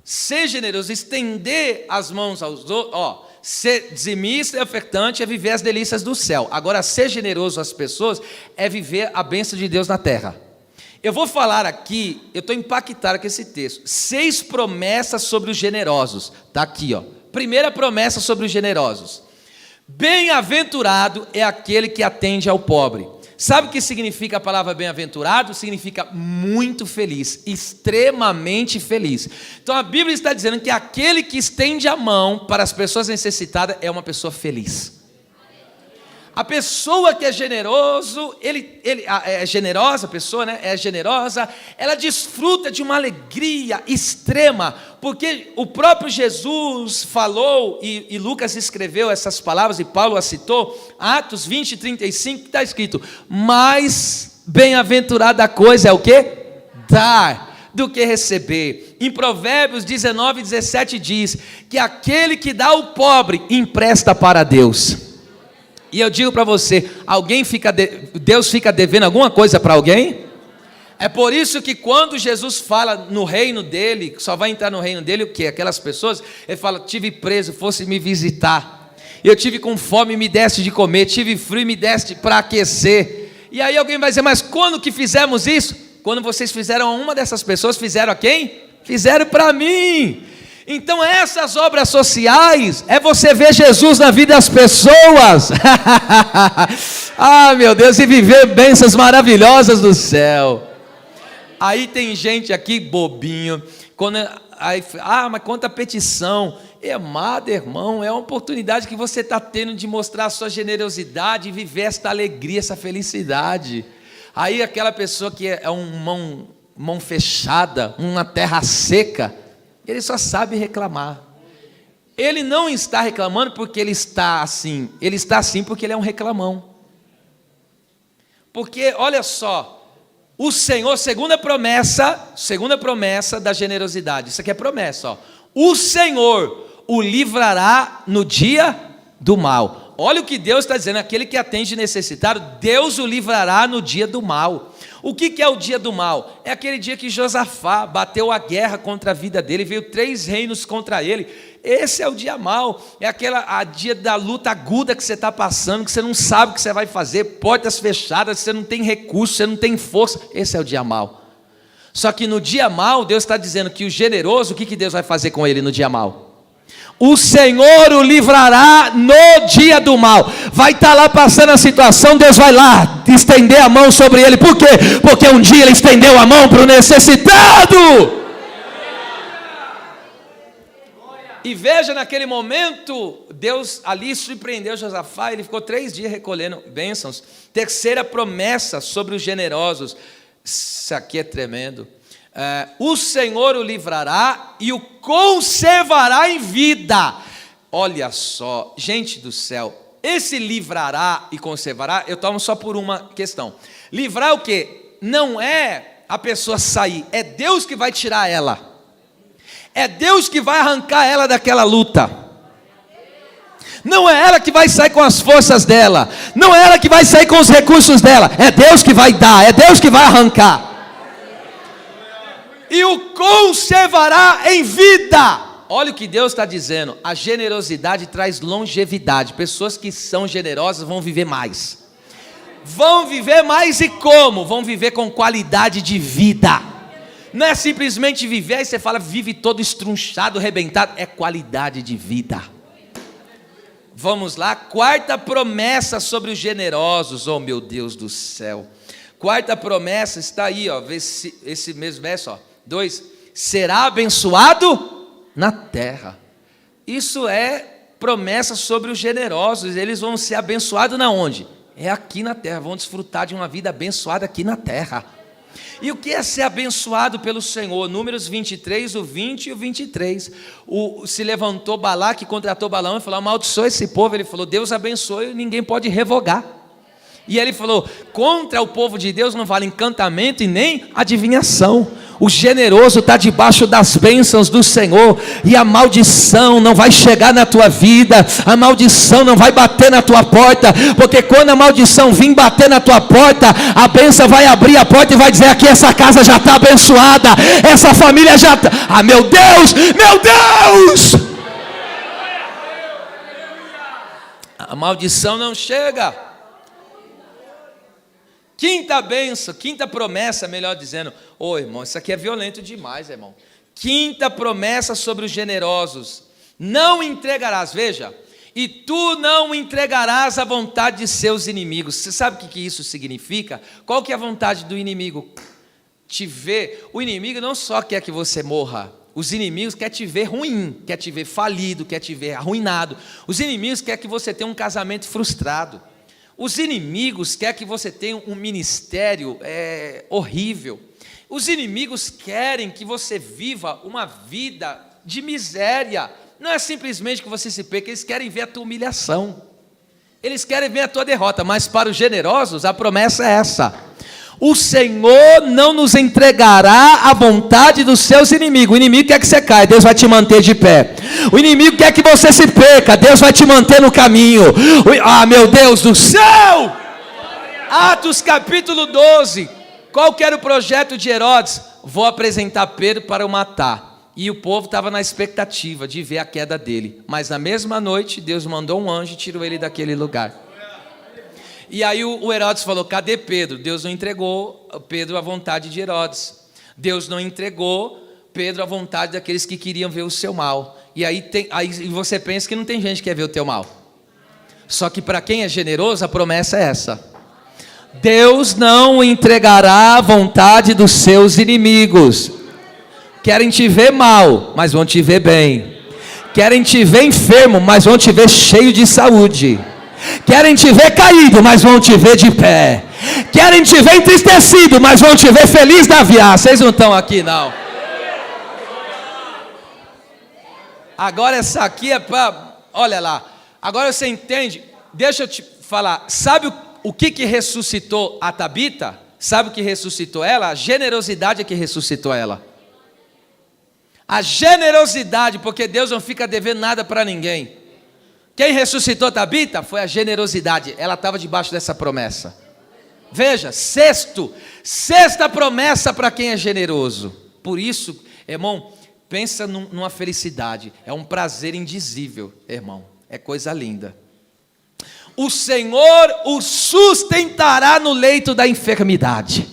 Ser generoso, estender as mãos aos outros, ser dizimista e ofertante é viver as delícias do céu. Agora, ser generoso às pessoas é viver a bênção de Deus na terra. Eu vou falar aqui, eu estou impactado com esse texto, 6 promessas sobre os generosos, está aqui, Primeira promessa sobre os generosos. Bem-aventurado é aquele que atende ao pobre. Sabe o que significa a palavra bem-aventurado? Significa muito feliz, extremamente feliz. Então a Bíblia está dizendo que aquele que estende a mão para as pessoas necessitadas é uma pessoa feliz. A pessoa que é generoso, é generosa, a pessoa, né? É generosa, ela desfruta de uma alegria extrema, porque o próprio Jesus falou, e Lucas escreveu essas palavras, e Paulo as citou, Atos 20, 35, está escrito, mais bem-aventurada coisa é o quê? Dar do que receber. Em Provérbios 19, 17 diz, que aquele que dá ao pobre, empresta para Deus. E eu digo para você, Deus fica devendo alguma coisa para alguém? É por isso que quando Jesus fala no reino dele, só vai entrar no reino dele o quê? Aquelas pessoas, ele fala, tive preso, fosse me visitar, eu tive com fome, me deste de comer, tive frio, me deste para aquecer. E aí alguém vai dizer, mas quando que fizemos isso? Quando vocês fizeram a uma dessas pessoas, fizeram a quem? Fizeram para mim. Então essas obras sociais é você ver Jesus na vida das pessoas. Ah, meu Deus, e viver bênçãos maravilhosas do céu. Aí tem gente aqui bobinho, mas quanta petição. Amado irmão, é uma oportunidade que você está tendo de mostrar a sua generosidade e viver esta alegria, essa felicidade. Aí aquela pessoa que é mão fechada, uma terra seca, ele só sabe reclamar. Ele não está reclamando porque ele está assim porque ele é um reclamão. Porque, olha só, O Senhor, segunda promessa da generosidade. Isso aqui é promessa, ó. O Senhor o livrará no dia do mal. Olha o que Deus está dizendo, aquele que atende necessitado, Deus o livrará no dia do mal. O que é o dia do mal? É aquele dia que Josafá bateu a guerra contra a vida dele, veio 3 reinos contra ele. Esse é o dia mau, é a dia da luta aguda que você está passando, que você não sabe o que você vai fazer, portas fechadas, você não tem recurso, você não tem força. Esse é o dia mau. Só que no dia mau, Deus está dizendo que o generoso, o que Deus vai fazer com ele no dia mau? O Senhor o livrará no dia do mal. Vai estar lá passando a situação, Deus vai lá estender a mão sobre ele. Por quê? Porque um dia ele estendeu a mão para o necessitado. E veja, naquele momento, Deus ali surpreendeu Josafá, ele ficou 3 dias recolhendo bênçãos. Terceira promessa sobre os generosos. Isso aqui é tremendo. O Senhor o livrará e o conservará em vida. Olha só, gente do céu, esse livrará e conservará, eu tomo só por uma questão. Livrar o quê? Não é a pessoa sair, é Deus que vai tirar ela. É Deus que vai arrancar ela daquela luta. Não é ela que vai sair com as forças dela, não é ela que vai sair com os recursos dela, é Deus que vai dar, é Deus que vai arrancar. E o conservará em vida. Olha o que Deus está dizendo, a generosidade traz longevidade. Pessoas que são generosas vão viver mais. Vão viver mais e como? Vão viver com qualidade de vida. Não é simplesmente viver, aí você fala, vive todo estrunchado, arrebentado. É qualidade de vida. Vamos lá, 4ª promessa sobre os generosos. Oh meu Deus do céu. 4ª promessa está aí, ó, esse mesmo verso, ó. 2, será abençoado na terra. Isso é promessa sobre os generosos. Eles vão ser abençoados na onde? É aqui na terra, vão desfrutar de uma vida abençoada aqui na terra. E o que é ser abençoado pelo Senhor? Números 23, o 20 e o 23. Se levantou Balaque, contratou Balaão e falou, amaldiçoa esse povo. Ele falou, Deus abençoe e ninguém pode revogar. E ele falou, contra o povo de Deus não vale encantamento e nem adivinhação. O generoso está debaixo das bênçãos do Senhor, e a maldição não vai chegar na tua vida, a maldição não vai bater na tua porta, porque quando a maldição vir bater na tua porta, a bênção vai abrir a porta e vai dizer, aqui essa casa já está abençoada, essa família já está, ah meu Deus, meu Deus, a maldição não chega. 5ª bênção, 5ª promessa, melhor dizendo, ô irmão, isso aqui é violento demais, irmão. 5ª promessa sobre os generosos, não entregarás, veja, e tu não entregarás a vontade de seus inimigos. Você sabe o que isso significa? Qual que é a vontade do inimigo? Te ver, o inimigo não só quer que você morra, os inimigos querem te ver ruim, quer te ver falido, quer te ver arruinado. Os inimigos querem que você tenha um casamento frustrado. Os inimigos querem que você tenha um ministério horrível. Os inimigos querem que você viva uma vida de miséria. Não é simplesmente que você se perca, eles querem ver a tua humilhação. Eles querem ver a tua derrota, mas para os generosos a promessa é essa. O Senhor não nos entregará à vontade dos seus inimigos. O inimigo quer que você caia, Deus vai te manter de pé. O inimigo quer que você se perca, Deus vai te manter no caminho. Ah, meu Deus do céu! Atos capítulo 12. Qual que era o projeto de Herodes? Vou apresentar Pedro para o matar. E o povo estava na expectativa de ver a queda dele. Mas na mesma noite, Deus mandou um anjo e tirou ele daquele lugar. E aí o Herodes falou, cadê Pedro? Deus não entregou Pedro à vontade de Herodes. Deus não entregou Pedro à vontade daqueles que queriam ver o seu mal. E aí você pensa que não tem gente que quer ver o teu mal. Só que para quem é generoso, a promessa é essa. Deus não entregará à vontade dos seus inimigos. Querem te ver mal, mas vão te ver bem. Querem te ver enfermo, mas vão te ver cheio de saúde. Querem te ver caído, mas vão te ver de pé. Querem te ver entristecido, mas vão te ver feliz da viagem. Vocês não estão aqui não. Agora essa aqui é para, olha lá. Agora você entende? Deixa eu te falar. Sabe o que ressuscitou a Tabita? Sabe o que ressuscitou ela? A generosidade é que ressuscitou ela. A generosidade, porque Deus não fica devendo nada para ninguém. Quem ressuscitou Tabita foi a generosidade. Ela estava debaixo dessa promessa. Veja, sexta promessa para quem é generoso. Por isso, irmão, pensa numa felicidade. É um prazer indizível, irmão. É coisa linda. O Senhor o sustentará no leito da enfermidade.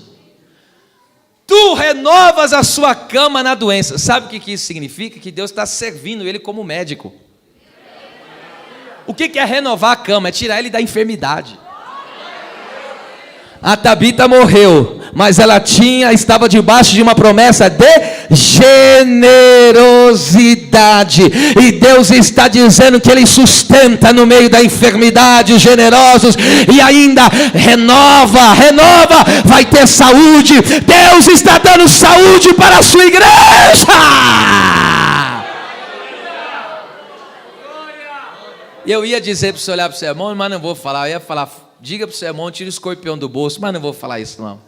Tu renovas a sua cama na doença. Sabe o que isso significa? Que Deus está servindo ele como médico. O que é renovar a cama? É tirar ele da enfermidade. A Tabita morreu, mas ela estava debaixo de uma promessa de generosidade. E Deus está dizendo que Ele sustenta no meio da enfermidade, generosos, e ainda renova, vai ter saúde. Deus está dando saúde para a sua igreja. Eu ia dizer para você olhar para o seu irmão, mas não vou falar. Eu ia falar, diga para o seu irmão, tira o escorpião do bolso, mas não vou falar isso não.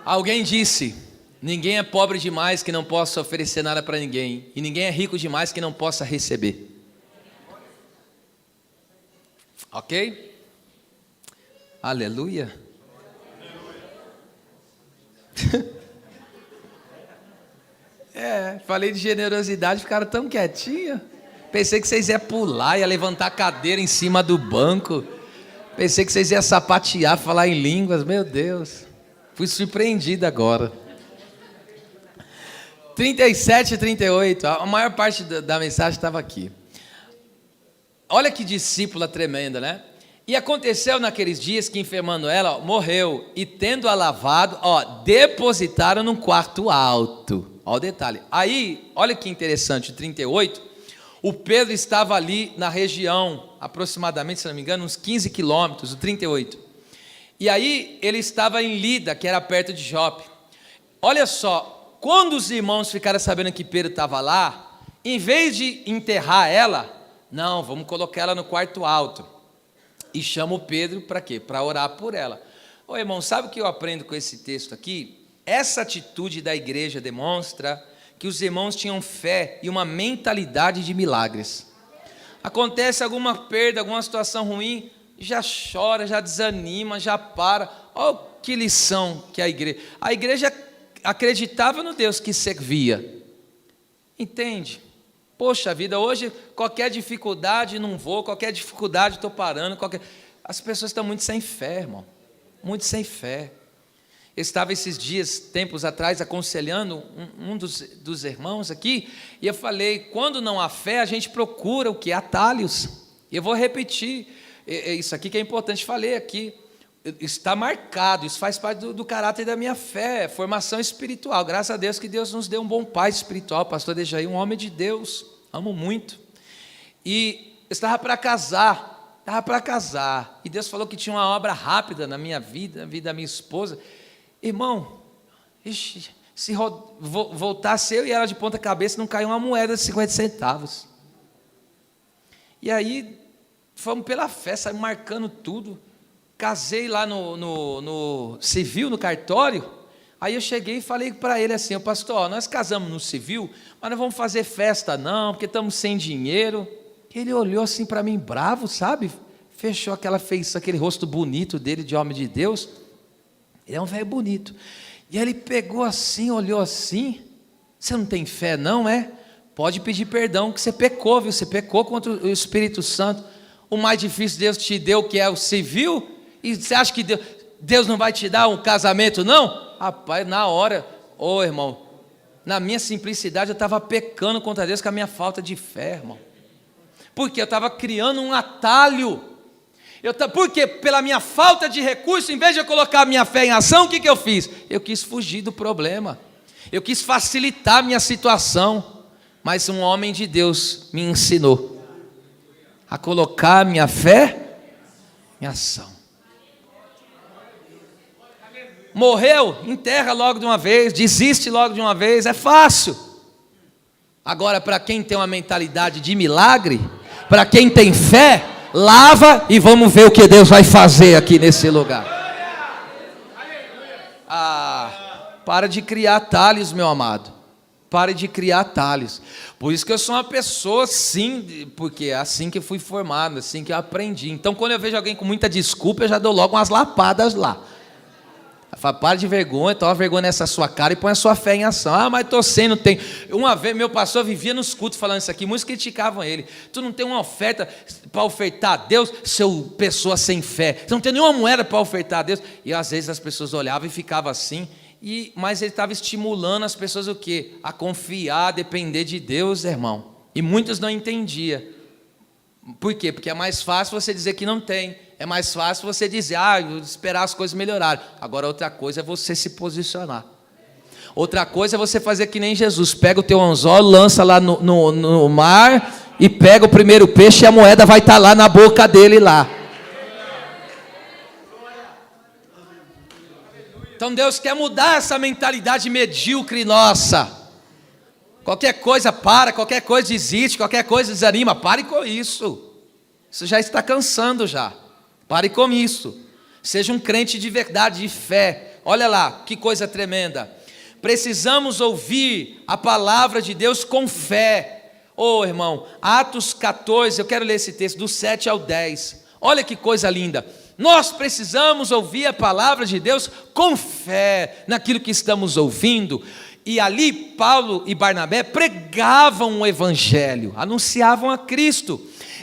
Alguém disse, ninguém é pobre demais que não possa oferecer nada para ninguém, e ninguém é rico demais que não possa receber. Ok? Aleluia. Falei de generosidade, ficaram tão quietinhos. Pensei que vocês iam pular, iam levantar a cadeira em cima do banco. Pensei que vocês iam sapatear, falar em línguas. Meu Deus, fui surpreendido agora. 37 e 38, a maior parte da mensagem estava aqui. Olha que discípula tremenda, né? E aconteceu naqueles dias que, enfermando ela, morreu, e tendo-a lavado, depositaram num quarto alto. Olha o detalhe. Aí, olha que interessante, o 38, o Pedro estava ali na região, aproximadamente, se não me engano, uns 15 quilômetros, o 38. E aí, ele estava em Lida, que era perto de Jope. Olha só, quando os irmãos ficaram sabendo que Pedro estava lá, em vez de enterrar ela, não, vamos colocar ela no quarto alto. E chama o Pedro para quê? Para orar por ela. Ô irmão, sabe o que eu aprendo com esse texto aqui? Essa atitude da igreja demonstra que os irmãos tinham fé e uma mentalidade de milagres. Acontece alguma perda, alguma situação ruim, já chora, já desanima, já para. Olha que lição que a igreja acreditava no Deus que servia. Entende? Poxa vida, hoje qualquer dificuldade não vou, qualquer dificuldade estou parando. As pessoas estão muito sem fé, irmão, muito sem fé. Eu estava esses dias, tempos atrás, aconselhando um dos irmãos aqui, e eu falei, quando não há fé, a gente procura o que? Atalhos. E eu vou repetir, isso aqui que é importante, falei aqui, está marcado, isso faz parte do caráter da minha fé, formação espiritual. Graças a Deus que Deus nos deu um bom pai espiritual, pastor Dejaí, um homem de Deus, amo muito. E eu estava para casar, e Deus falou que tinha uma obra rápida na minha vida, na vida da minha esposa. Irmão, se voltasse eu e ela de ponta cabeça, não caiu uma moeda de 50 centavos. E aí, fomos pela fé, saímos marcando tudo. Casei lá no civil, no cartório. Aí eu cheguei e falei para ele assim, pastor, nós casamos no civil, mas não vamos fazer festa não, porque estamos sem dinheiro. Ele olhou assim para mim, bravo, sabe? Fechou aquela feição, aquele rosto bonito dele, de homem de Deus. Ele é um velho bonito. E ele pegou assim, olhou assim, você não tem fé não, é? Pode pedir perdão, que você pecou, viu? Você pecou contra o Espírito Santo. O mais difícil Deus te deu, que é o civil, e você acha que Deus não vai te dar um casamento, não? Rapaz, na hora, irmão, na minha simplicidade eu estava pecando contra Deus com a minha falta de fé, irmão. Porque eu estava criando um atalho. Porque pela minha falta de recurso, em vez de eu colocar a minha fé em ação, o que eu fiz? Eu quis fugir do problema. Eu quis facilitar a minha situação. Mas um homem de Deus me ensinou a colocar a minha fé em ação. Morreu, enterra logo de uma vez, desiste logo de uma vez, é fácil. Agora, para quem tem uma mentalidade de milagre, para quem tem fé, lava e vamos ver o que Deus vai fazer aqui nesse lugar. Para de criar atalhos, meu amado. Pare de criar atalhos. Por isso que eu sou uma pessoa assim, porque é assim que eu fui formado, assim que eu aprendi. Então, quando eu vejo alguém com muita desculpa, eu já dou logo umas lapadas lá. Eu falo, para de vergonha, toma vergonha nessa sua cara e põe a sua fé em ação. Mas estou sem, não tem. Uma vez, meu pastor vivia nos cultos falando isso aqui, muitos criticavam ele. Tu não tem uma oferta para ofertar a Deus, seu pessoa sem fé. Você não tem nenhuma moeda para ofertar a Deus. E às vezes as pessoas olhavam e ficavam assim. Mas ele estava estimulando as pessoas o quê? A confiar, a depender de Deus, irmão. E muitos não entendiam. Por quê? Porque é mais fácil você dizer que não tem. É mais fácil você dizer, esperar as coisas melhorarem. Agora outra coisa é você se posicionar. Outra coisa é você fazer que nem Jesus. Pega o teu anzol, lança lá no mar e pega o primeiro peixe e a moeda vai estar lá na boca dele lá. Então Deus quer mudar essa mentalidade medíocre nossa. Qualquer coisa para, qualquer coisa desiste, qualquer coisa desanima. Pare com isso. Isso já está cansando já. Pare com isso. Seja um crente de verdade, de fé. Olha lá, que coisa tremenda. Precisamos ouvir a palavra de Deus com fé. Irmão, Atos 14, eu quero ler esse texto, do 7 ao 10. Olha que coisa linda. Nós precisamos ouvir a palavra de Deus com fé naquilo que estamos ouvindo. E ali Paulo e Barnabé pregavam o evangelho, anunciavam a Cristo.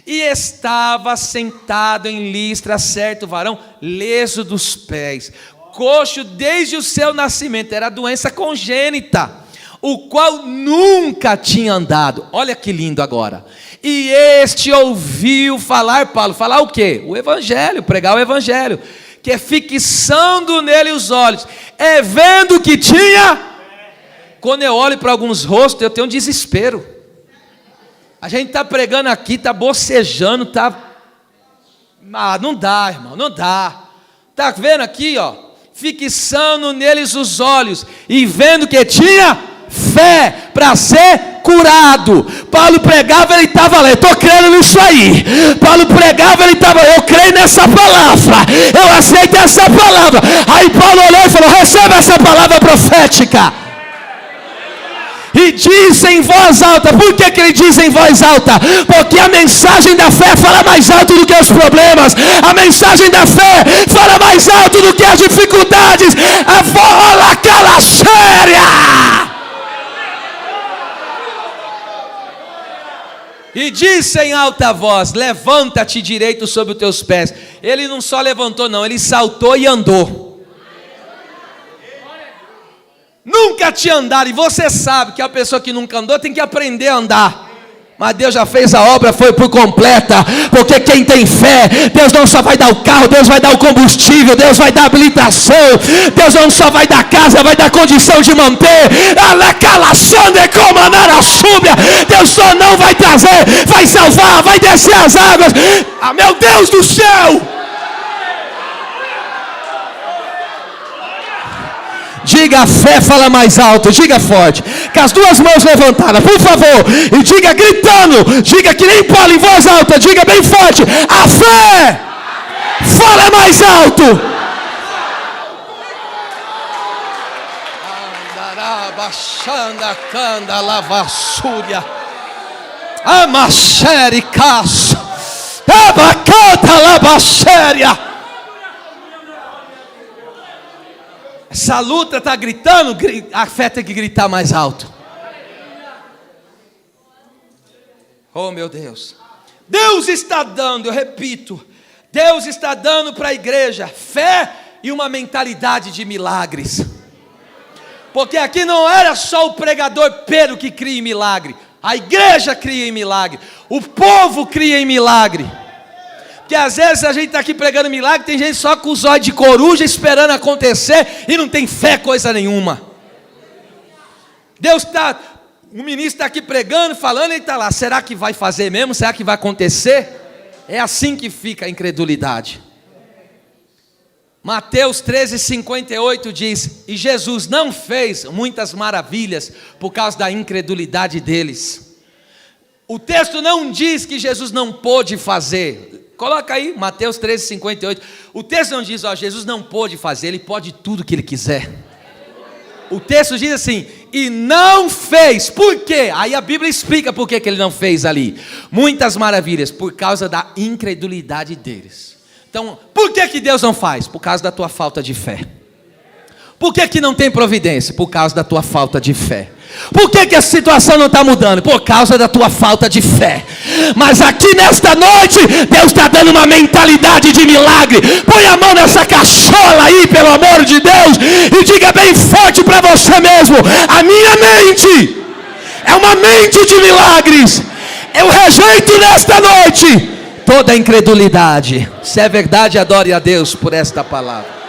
E estava sentado em Listra certo varão, leso dos pés, coxo desde o seu nascimento, era doença congênita, o qual nunca tinha andado. Olha que lindo agora. E este ouviu falar, Paulo, falar o quê? O evangelho, pregar o evangelho, que fixando nele os olhos, vendo que tinha. Quando eu olho para alguns rostos, eu tenho um desespero. A gente está pregando aqui, está bocejando, não dá, irmão, não dá. Está vendo aqui, fixando neles os olhos e vendo que tinha fé para ser curado. Paulo pregava, ele estava lá, eu estou crendo nisso aí. Paulo pregava, ele estava, eu creio nessa palavra, eu aceito essa palavra. Aí Paulo olhou e falou, receba essa palavra profética. E diz em voz alta. Por que ele diz em voz alta? Porque a mensagem da fé fala mais alto do que os problemas. A mensagem da fé fala mais alto do que as dificuldades. A vola cala séria. E disse em alta voz, levanta-te direito sobre os teus pés. Ele não só levantou não, ele saltou e andou. Nunca tinha andado, e você sabe que a pessoa que nunca andou tem que aprender a andar. Mas Deus já fez a obra, foi por completa. Porque quem tem fé, Deus não só vai dar o carro, Deus vai dar o combustível, Deus vai dar a habilitação, Deus não só vai dar casa, vai dar condição de manter. Deus só não vai trazer, vai salvar, vai descer as águas. Meu Deus do céu! Diga, a fé fala mais alto, diga forte, com as duas mãos levantadas, por favor, e diga gritando, diga que nem Paulo em voz alta, diga bem forte, a fé fala mais alto. Andarabachanda canda lavassúria, amachere caço, abacanta labachéria. Essa luta está gritando, a fé tem que gritar mais alto. Oh meu Deus, Deus está dando, eu repito, Deus está dando para a igreja fé e uma mentalidade de milagres. Porque aqui não era só o pregador Pedro que cria em milagre, a igreja cria em milagre, o povo cria em milagre. Porque às vezes a gente está aqui pregando milagre, tem gente só com os olhos de coruja esperando acontecer e não tem fé coisa nenhuma. O ministro está aqui pregando, falando, ele está lá, será que vai fazer mesmo? Será que vai acontecer? É assim que fica a incredulidade. Mateus 13:58 diz: e Jesus não fez muitas maravilhas por causa da incredulidade deles. O texto não diz que Jesus não pôde fazer. Coloca aí, Mateus 13:58. O texto não diz, Jesus não pôde fazer, ele pode tudo que ele quiser. O texto diz assim: e não fez. Por quê? Aí a Bíblia explica por que ele não fez ali muitas maravilhas, por causa da incredulidade deles. Então, por que Deus não faz? Por causa da tua falta de fé. Por que não tem providência? Por causa da tua falta de fé. Por que a situação não está mudando? Por causa da tua falta de fé. Mas aqui nesta noite, Deus está dando uma mentalidade de milagre. Põe a mão nessa cachola aí, pelo amor de Deus, e diga bem forte para você mesmo: a minha mente é uma mente de milagres. Eu rejeito nesta noite toda a incredulidade. Se é verdade, adore a Deus por esta palavra.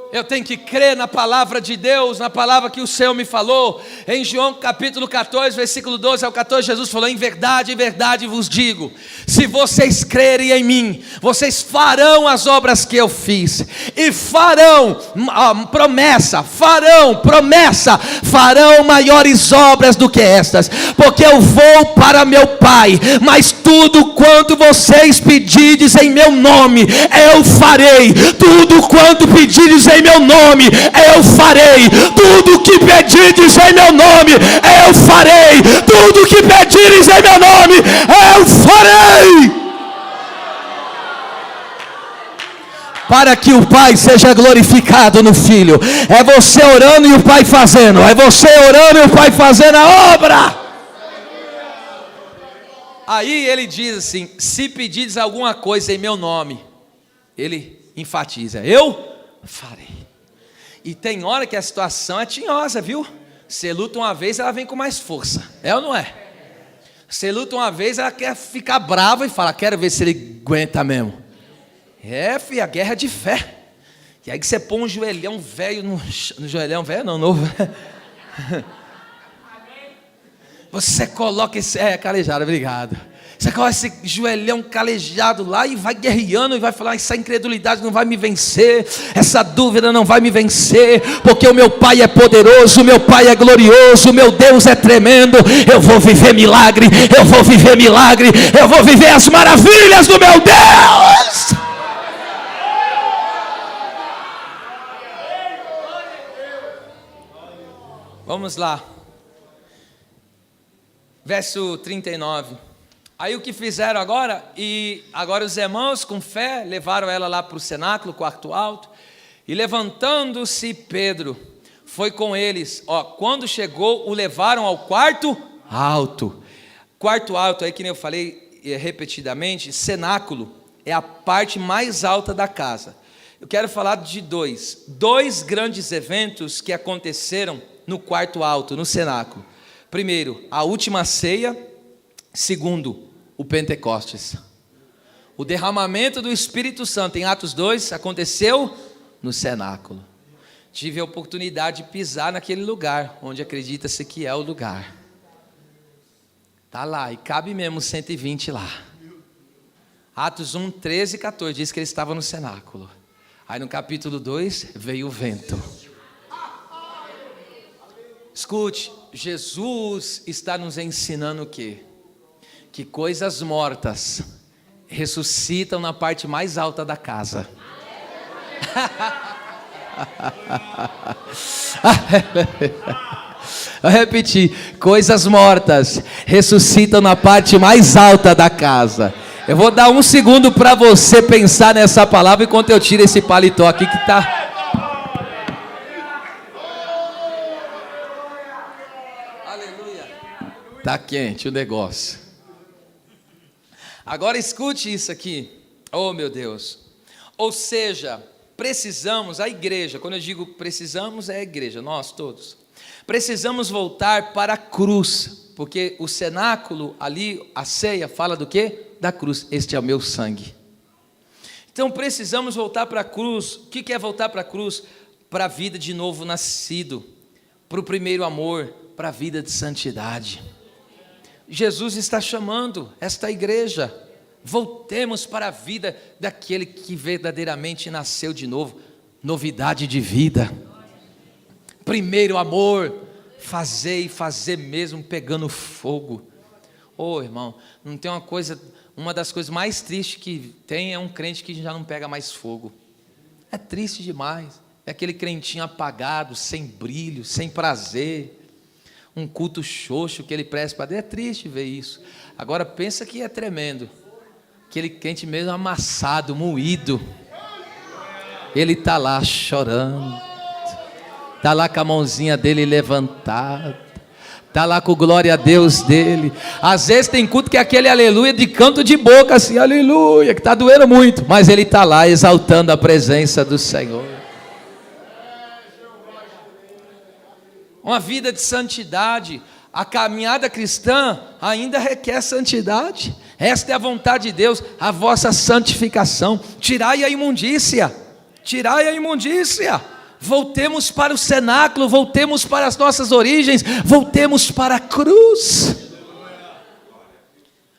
Eu tenho que crer na palavra de Deus, na palavra que o Senhor me falou. Em João capítulo 14, versículo 12 ao 14, Jesus falou: em verdade vos digo, se vocês crerem em mim, vocês farão as obras que eu fiz, e farão maiores obras do que estas, porque eu vou para meu Pai. Mas tudo quanto vocês pedirdes em meu nome, eu farei. Tudo quanto pedirdes em meu nome, eu farei. Tudo que pedirdes em meu nome, eu farei. Tudo que pedires em meu nome, eu farei. Para que o Pai seja glorificado no Filho. É você orando e o Pai fazendo. É você orando e o Pai fazendo a obra. Aí ele diz assim: se pedires alguma coisa em meu nome, ele enfatiza: eu farei. E tem hora que a situação é tinhosa, viu? Você luta uma vez, ela vem com mais força. É ou não é? Você luta uma vez, ela quer ficar brava e fala: quero ver se ele aguenta mesmo. Filho, a guerra é de fé. E aí que você põe um joelhão velho no joelhão velho, não, novo. Você coloca esse... calejado, obrigado. Você coloca esse joelhão calejado lá e vai guerreando e vai falar: essa incredulidade não vai me vencer, essa dúvida não vai me vencer, porque o meu Pai é poderoso, o meu Pai é glorioso, o meu Deus é tremendo. Eu vou viver milagre, eu vou viver milagre, eu vou viver as maravilhas do meu Deus. Vamos lá. Verso 39. Aí o que fizeram agora? E agora os irmãos com fé levaram ela lá para o cenáculo, quarto alto. E levantando-se Pedro, foi com eles. Quando chegou, o levaram ao quarto alto. Quarto alto, aí que nem eu falei repetidamente, cenáculo é a parte mais alta da casa. Eu quero falar de dois grandes eventos que aconteceram no quarto alto, no cenáculo. Primeiro, a última ceia. Segundo, o Pentecostes. O derramamento do Espírito Santo em Atos 2 aconteceu no cenáculo. Tive a oportunidade de pisar naquele lugar, onde acredita-se que é o lugar. Está lá, e cabe mesmo 120 lá. Atos 1, 13 e 14 diz que ele estava no cenáculo. Aí no capítulo 2 veio o vento. Escute, Jesus está nos ensinando o quê? Que coisas mortas ressuscitam na parte mais alta da casa. Eu repeti: coisas mortas ressuscitam na parte mais alta da casa. Eu vou dar um segundo para você pensar nessa palavra enquanto eu tiro esse paletó aqui que está... Está quente o negócio. Agora escute isso aqui. Oh meu Deus. Ou seja, precisamos, a igreja, quando eu digo precisamos, é a igreja, nós todos. Precisamos voltar para a cruz. Porque o cenáculo ali, a ceia, fala do quê? Da cruz. Este é o meu sangue. Então precisamos voltar para a cruz. O que é voltar para a cruz? Para a vida de novo nascido. Para o primeiro amor. Para a vida de santidade. Jesus está chamando esta igreja. Voltemos para a vida daquele que verdadeiramente nasceu de novo. Novidade de vida. Primeiro amor. Fazer e fazer mesmo pegando fogo. Oh, irmão, não tem uma das coisas mais tristes que tem é um crente que já não pega mais fogo. É triste demais. É aquele crentinho apagado, sem brilho, sem prazer. Um culto xoxo que ele presta para Deus. É triste ver isso. Agora pensa que é tremendo. Aquele crente mesmo amassado, moído. Ele está lá chorando. Está lá com a mãozinha dele levantada. Está lá com glória a Deus dele. Às vezes tem culto que é aquele aleluia de canto de boca assim, aleluia, que está doendo muito. Mas ele está lá exaltando a presença do Senhor. Uma vida de santidade. A caminhada cristã ainda requer santidade. Esta é a vontade de Deus, a vossa santificação. Tirai a imundícia. Tirai a imundícia. Voltemos para o cenáculo, voltemos para as nossas origens, voltemos para a cruz.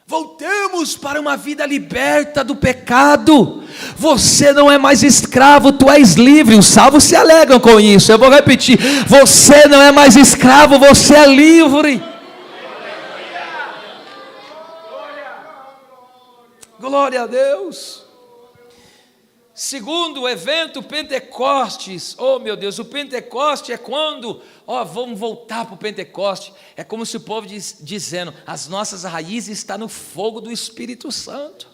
Voltemos para uma vida liberta do pecado. Você não é mais escravo, tu és livre. Os salvos se alegram com isso. Eu vou repetir: você não é mais escravo, você é livre. Glória a Deus. Segundo o evento Pentecostes, oh meu Deus, o Pentecoste é quando, vamos voltar para o Pentecoste, é como se o povo dizendo, as nossas raízes estão no fogo do Espírito Santo.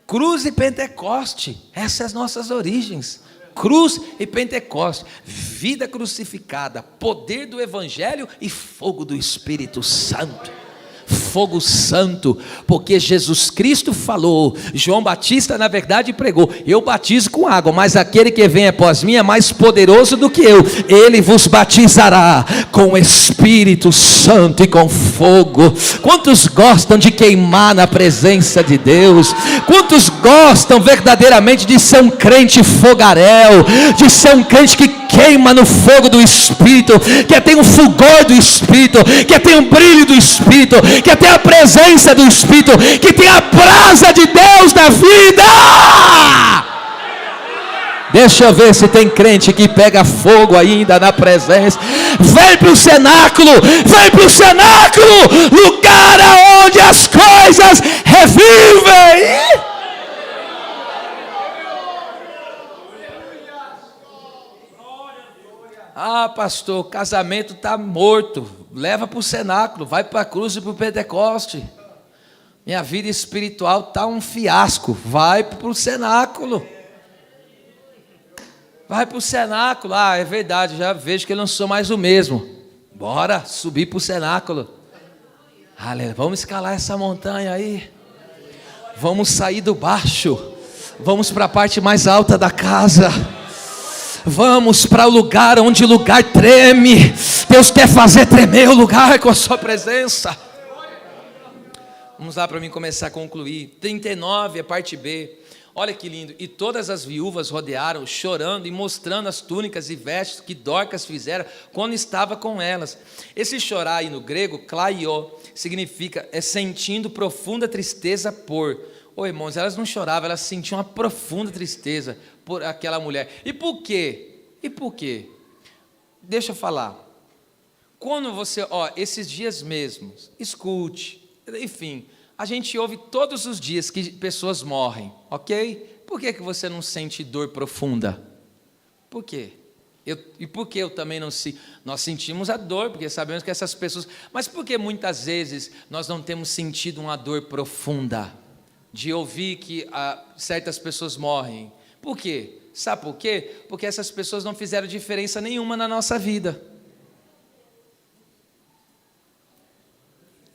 Cruz e Pentecoste, essas são as nossas origens. Cruz e Pentecoste, vida crucificada, poder do Evangelho e fogo do Espírito Santo. Fogo santo, porque Jesus Cristo falou, João Batista na verdade pregou, eu batizo com água, mas aquele que vem após mim é mais poderoso do que eu, ele vos batizará com Espírito Santo e com fogo. Quantos gostam de queimar na presença de Deus? Quantos gostam verdadeiramente de ser um crente fogaréu, de ser um crente que queima no fogo do Espírito, que tem um fulgor do Espírito, que tem um brilho do Espírito, que tem a presença do Espírito, que tem a brasa de Deus na vida? Deixa eu ver se tem crente que pega fogo ainda na presença. Vem para o cenáculo, vem para o cenáculo, lugar aonde as coisas revivem. Ah, pastor, o casamento está morto. Leva para o cenáculo, vai para a cruz e para o Pentecoste. Minha vida espiritual está um fiasco. Vai para o cenáculo. Vai para o cenáculo. Ah, é verdade, já vejo que eu não sou mais o mesmo. Bora subir para o cenáculo. Vamos escalar essa montanha aí. Vamos sair do baixo. Vamos para a parte mais alta da casa. Vamos para o lugar onde o lugar treme. Deus quer fazer tremer o lugar com a sua presença. Vamos lá para mim começar a concluir. 39, a parte B. Olha que lindo. E todas as viúvas rodearam, chorando e mostrando as túnicas e vestes que Dorcas fizera quando estava com elas. Esse chorar aí no grego, klaio, significa sentindo profunda tristeza por. Irmãos, elas não choravam, elas sentiam uma profunda tristeza por aquela mulher. E por quê? Deixa eu falar. Quando você, esses dias mesmos, escute, enfim, a gente ouve todos os dias que pessoas morrem, ok? Por que você não sente dor profunda? Por quê? E por que eu também não sinto? Nós sentimos a dor, porque sabemos que essas pessoas... Mas por que muitas vezes nós não temos sentido uma dor profunda? De ouvir que certas pessoas morrem. Por quê? Sabe por quê? Porque essas pessoas não fizeram diferença nenhuma na nossa vida.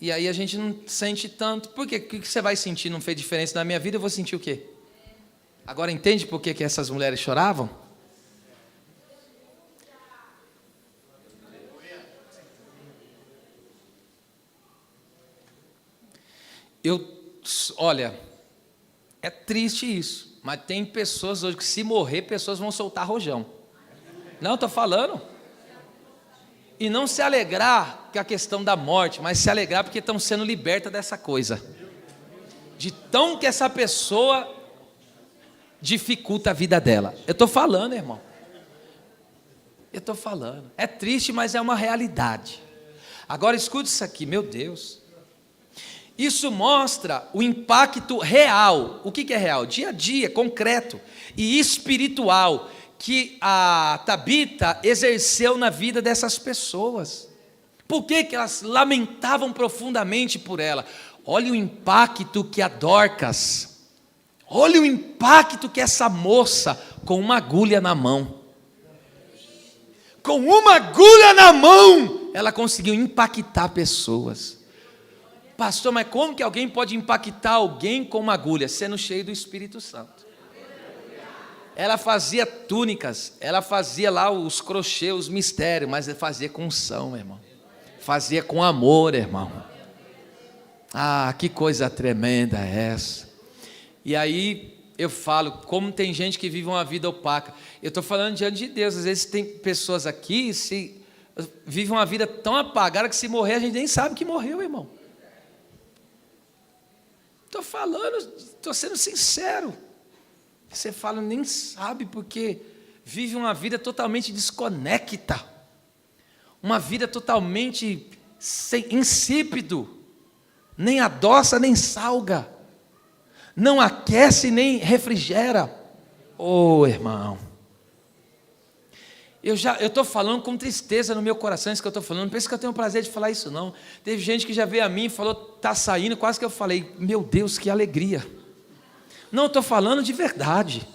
E aí a gente não sente tanto. Por quê? O que você vai sentir não fez diferença na minha vida? Eu vou sentir o quê? Agora entende por que essas mulheres choravam? Olha, é triste isso, mas tem pessoas hoje que se morrer, pessoas vão soltar rojão. Não, estou falando. E não se alegrar com a questão da morte, mas se alegrar porque estão sendo libertas dessa coisa. De tão que essa pessoa dificulta a vida dela. Eu estou falando, irmão. Eu estou falando. É triste, mas é uma realidade. Agora escute isso aqui, meu Deus. Isso mostra o impacto real. O que é real? Dia a dia, concreto e espiritual, que a Tabita exerceu na vida dessas pessoas. Por que elas lamentavam profundamente por ela? Olha o impacto que a Dorcas, olha o impacto que essa moça, com uma agulha na mão, ela conseguiu impactar pessoas. Pastor, mas como que alguém pode impactar alguém com uma agulha? Sendo cheio do Espírito Santo. Ela fazia túnicas, ela fazia lá os crochês, os mistérios, mas ela fazia com unção, irmão. Fazia com amor, irmão. Ah, que coisa tremenda é essa. E aí eu falo, como tem gente que vive uma vida opaca. Eu estou falando diante de Deus. Às vezes tem pessoas aqui que vivem uma vida tão apagada que se morrer a gente nem sabe que morreu, irmão. Estou falando, estou sendo sincero. Você fala, nem sabe, porque vive uma vida totalmente desconecta. Uma vida totalmente insípido. Nem adoça, nem salga. Não aquece, nem refrigera. Oh, irmão. Eu estou falando com tristeza no meu coração, isso que eu estou falando. Não pense que eu tenho o prazer de falar isso, não. Teve gente que já veio a mim e falou, está saindo, quase que eu falei, meu Deus, que alegria. Não, eu estou falando de verdade.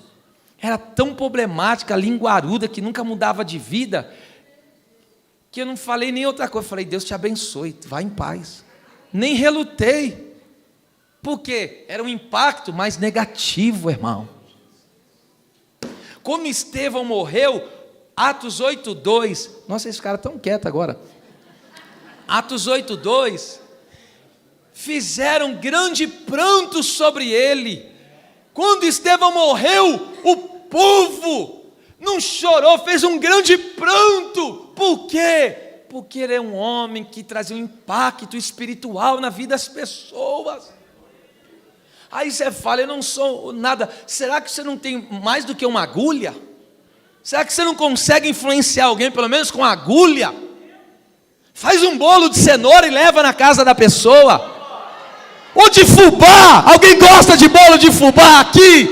Era tão problemática, linguaruda, que nunca mudava de vida, que eu não falei nem outra coisa. Eu falei, Deus te abençoe, vá em paz. Nem relutei. Por quê? Era um impacto mais negativo, irmão. Como Estevão morreu, Atos 8:2, nossa, esse cara tão quieto agora. Atos 8:2, fizeram grande pranto sobre ele. Quando Estevão morreu, o povo não chorou, fez um grande pranto. Por quê? Porque ele é um homem que trazia um impacto espiritual na vida das pessoas. Aí você fala, eu não sou nada. Será que você não tem mais do que uma agulha? Será que você não consegue influenciar alguém, pelo menos com agulha? Faz um bolo de cenoura e leva na casa da pessoa. Ou de fubá. Alguém gosta de bolo de fubá aqui?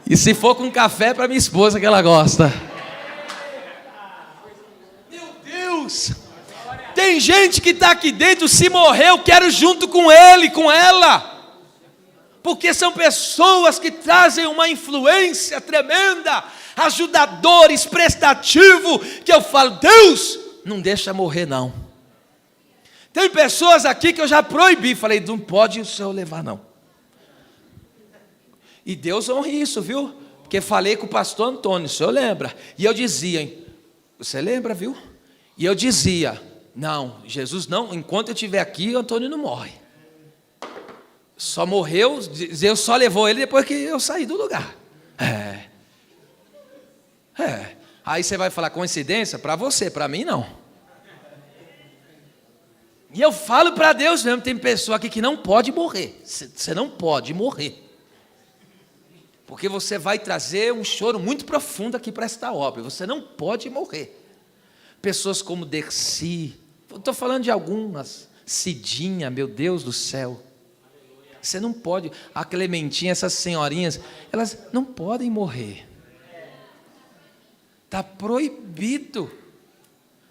E se for com café, é para minha esposa que ela gosta. Meu Deus! Tem gente que está aqui dentro, se morrer, eu quero junto com ele, com ela. Porque são pessoas que trazem uma influência tremenda, ajudadores, prestativo, que eu falo, Deus, não deixa morrer não. Tem pessoas aqui que eu já proibi, falei, não pode o senhor levar não. E Deus honra isso, viu? Porque falei com o pastor Antônio, o senhor lembra? E eu dizia, hein? Você lembra, viu? E eu dizia, não, Jesus não, enquanto eu estiver aqui, o Antônio não morre. Só morreu, Deus só levou ele depois que eu saí do lugar. Aí você vai falar coincidência? Para você, para mim não. E eu falo para Deus mesmo, tem pessoa aqui que não pode morrer. Você não pode morrer. Porque você vai trazer um choro muito profundo aqui para esta obra. Você não pode morrer. Pessoas como Dercy, estou falando de algumas, Cidinha, meu Deus do céu. Você não pode, a Clementinha, essas senhorinhas, elas não podem morrer. Está proibido.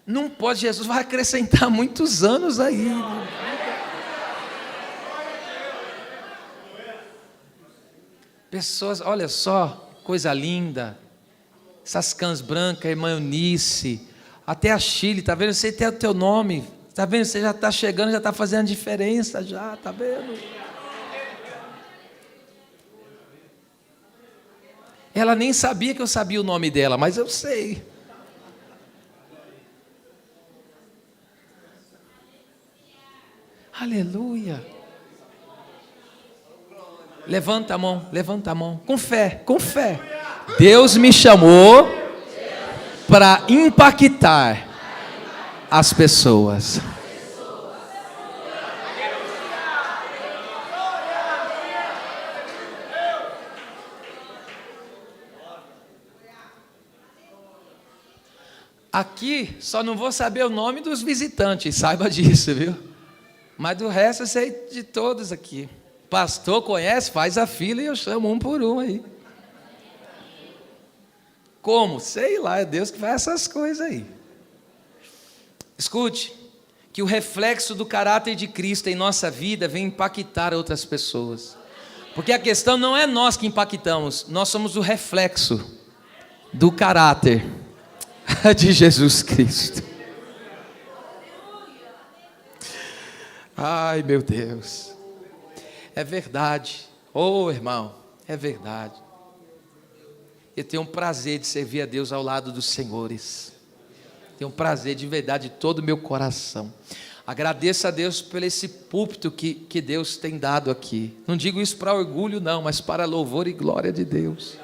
Não pode, Jesus vai acrescentar muitos anos aí. Pessoas, olha só, coisa linda. Essas cãs brancas, irmã Eunice, até a Chile, tá vendo? Você tem o teu nome, tá vendo? Você já está chegando, já está fazendo a diferença, já, tá vendo? Ela nem sabia que eu sabia o nome dela, mas eu sei. Aleluia. Levanta a mão, levanta a mão. Com fé, com fé. Deus me chamou para impactar as pessoas. Aqui só não vou saber o nome dos visitantes, saiba disso, viu? Mas do resto eu sei de todos aqui. Pastor conhece, faz a fila e eu chamo um por um aí. Como? Sei lá, é Deus que faz essas coisas aí. Escute, que o reflexo do caráter de Cristo em nossa vida vem impactar outras pessoas. Porque a questão não é nós que impactamos, nós somos o reflexo do caráter de Jesus Cristo. Ai, meu Deus. É verdade. Oh, irmão, é verdade. Eu tenho um prazer de servir a Deus ao lado dos senhores. Tenho um prazer de verdade de todo o meu coração. Agradeço a Deus por esse púlpito que Deus tem dado aqui. Não digo isso para orgulho não, mas para louvor e glória de Deus.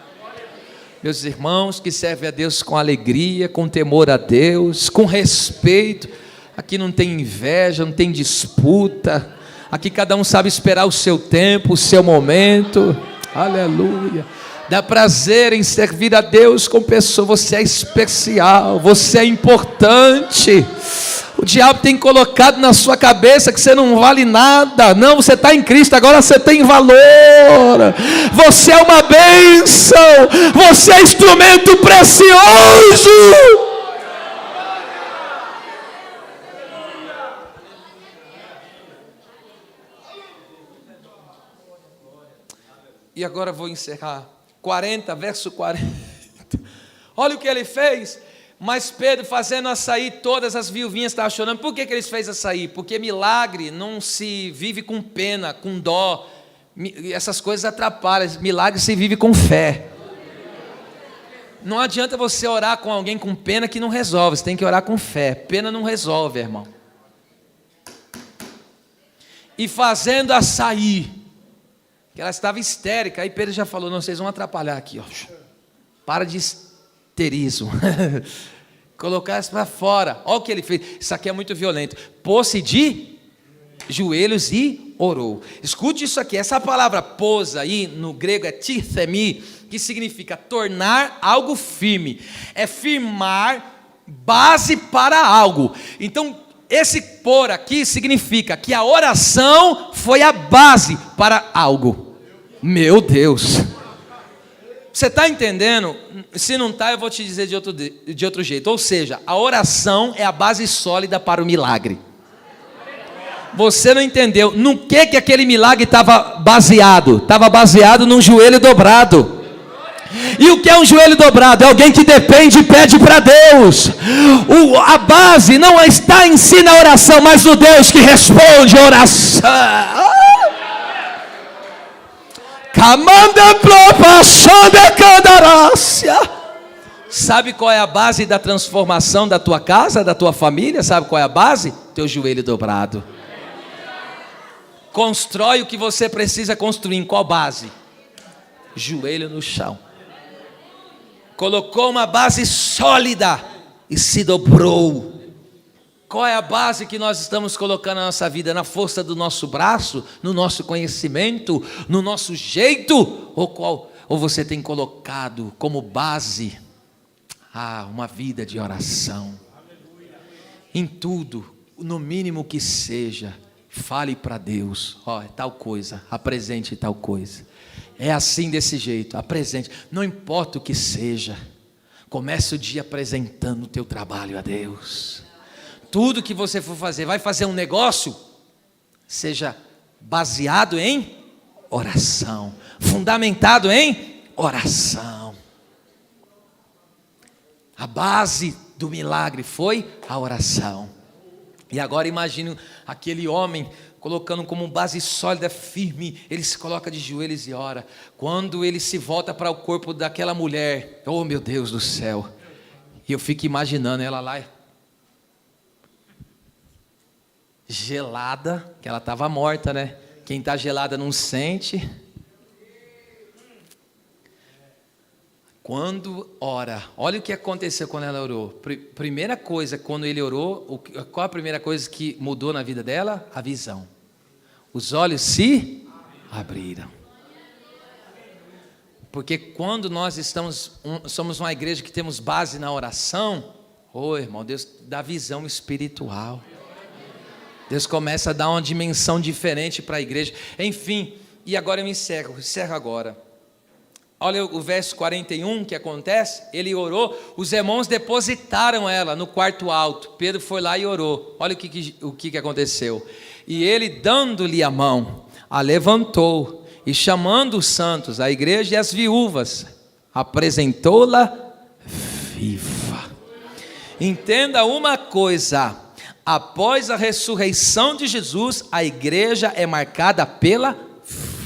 Meus irmãos que servem a Deus com alegria, com temor a Deus, com respeito. Aqui não tem inveja, não tem disputa. Aqui cada um sabe esperar o seu tempo, o seu momento. Aleluia. Dá prazer em servir a Deus com pessoas. Você é especial, você é importante. O diabo tem colocado na sua cabeça que você não vale nada. Não, você está em Cristo, agora você tem valor. Você é uma bênção. Você é instrumento precioso. E agora vou encerrar. 40, verso 40. Olha o que ele fez. Mas Pedro, fazendo açaí, todas as viuvinhas estavam chorando. Por que eles fez açaí? Porque milagre não se vive com pena, com dó. Essas coisas atrapalham. Milagre se vive com fé. Não adianta você orar com alguém com pena que não resolve. Você tem que orar com fé. Pena não resolve, irmão. E fazendo açaí, que ela estava histérica. Aí Pedro já falou: não, vocês vão atrapalhar aqui, ó. Para de histerismo. Colocar isso para fora. Olha o que ele fez. Isso aqui é muito violento. Pôs-se de joelhos e orou. Escute isso aqui. Essa palavra pôs aí no grego é tithemi, que significa tornar algo firme. É firmar base para algo. Então, esse pôr aqui significa que a oração foi a base para algo. Meu Deus. Você está entendendo? Se não está, eu vou te dizer de outro jeito. Ou seja, a oração é a base sólida para o milagre. Você não entendeu. No que aquele milagre estava baseado? Estava baseado num joelho dobrado. E o que é um joelho dobrado? É alguém que depende e pede para Deus. A base não está em si na oração, mas no Deus que responde a oração. Sabe qual é a base da transformação da tua casa, da tua família? Sabe qual é a base? Teu joelho dobrado. Constrói o que você precisa construir. Em qual base? Joelho no chão. Colocou uma base sólida e se dobrou. Qual é a base que nós estamos colocando na nossa vida? Na força do nosso braço, no nosso conhecimento, no nosso jeito? Ou você tem colocado como base uma vida de oração? Em tudo, no mínimo que seja, fale para Deus: é tal coisa, apresente tal coisa. É assim, desse jeito, apresente. Não importa o que seja, comece o dia apresentando o teu trabalho a Deus. Tudo que você for fazer, vai fazer um negócio, seja baseado em oração, fundamentado em oração. A base do milagre foi a oração. E agora imagine aquele homem colocando como base sólida, firme. Ele se coloca de joelhos e ora. Quando ele se volta para o corpo daquela mulher, oh meu Deus do céu, e eu fico imaginando ela lá gelada, que ela estava morta, né? Quem está gelada não sente. Quando ora, olha o que aconteceu quando ela orou. Primeira coisa, quando ele orou, qual a primeira coisa que mudou na vida dela? A visão. Os olhos se abriram. Porque quando nós somos uma igreja que temos base na oração, irmão, Deus dá visão espiritual. Deus começa a dar uma dimensão diferente para a igreja. Enfim, e agora eu encerro agora. Olha o verso 41 que acontece. Ele orou, os irmãos depositaram ela no quarto alto. Pedro foi lá e orou. Olha o que aconteceu. E ele, dando-lhe a mão, a levantou e, chamando os santos, a igreja e as viúvas, apresentou-la viva. Entenda uma coisa: após a ressurreição de Jesus, a igreja é marcada pela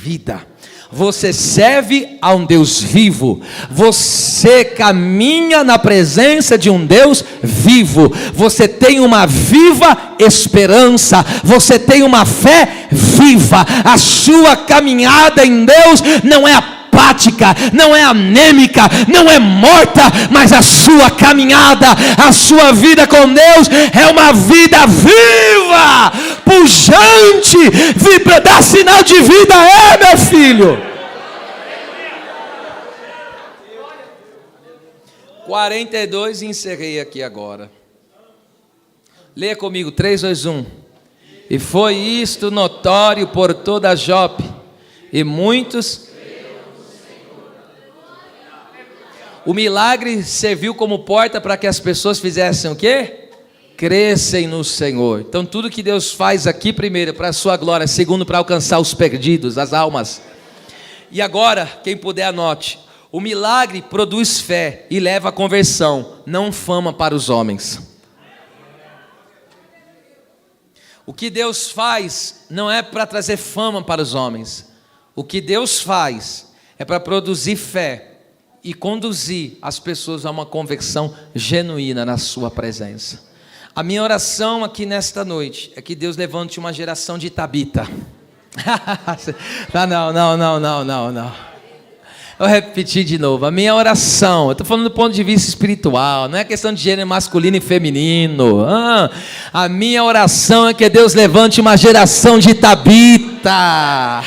vida. Você serve a um Deus vivo, você caminha na presença de um Deus vivo, você tem uma viva esperança, você tem uma fé viva. A sua caminhada em Deus não é apática, não é anêmica, não é morta, mas a sua caminhada, a sua vida com Deus é uma vida viva, pujante, dá sinal de vida, meu filho. 42, e encerrei aqui agora. Leia comigo, 3, 2, 1. E foi isto notório por toda a Jope, e muitos... O milagre serviu como porta para que as pessoas fizessem o quê? Crescem no Senhor. Então tudo que Deus faz aqui, primeiro, para a sua glória, segundo, para alcançar os perdidos, as almas. E agora, quem puder anote. O milagre produz fé e leva à conversão, não fama para os homens. O que Deus faz não é para trazer fama para os homens. O que Deus faz é para produzir fé e conduzir as pessoas a uma conversão genuína na sua presença. A minha oração aqui nesta noite é que Deus levante uma geração de Tabita. Não. Eu repeti de novo, a minha oração, eu estou falando do ponto de vista espiritual, não é questão de gênero masculino e feminino. A minha oração é que Deus levante uma geração de Tabita.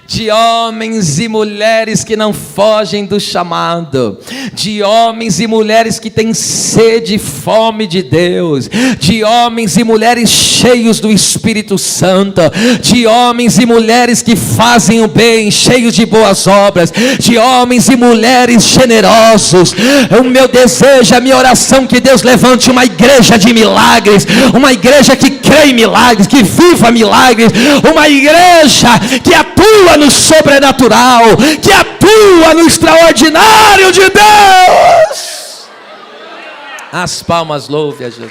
De homens e mulheres que não fogem do chamado, de homens e mulheres que têm sede e fome de Deus, de homens e mulheres cheios do Espírito Santo, de homens e mulheres que fazem o bem, cheios de boas obras, de homens e mulheres generosos. O meu desejo, a minha oração, que Deus levante uma igreja de milagres, uma igreja que crê em milagres, que viva milagres, uma igreja que atua no sobrenatural, que atua no extraordinário de Deus. As palmas, louve a Jesus.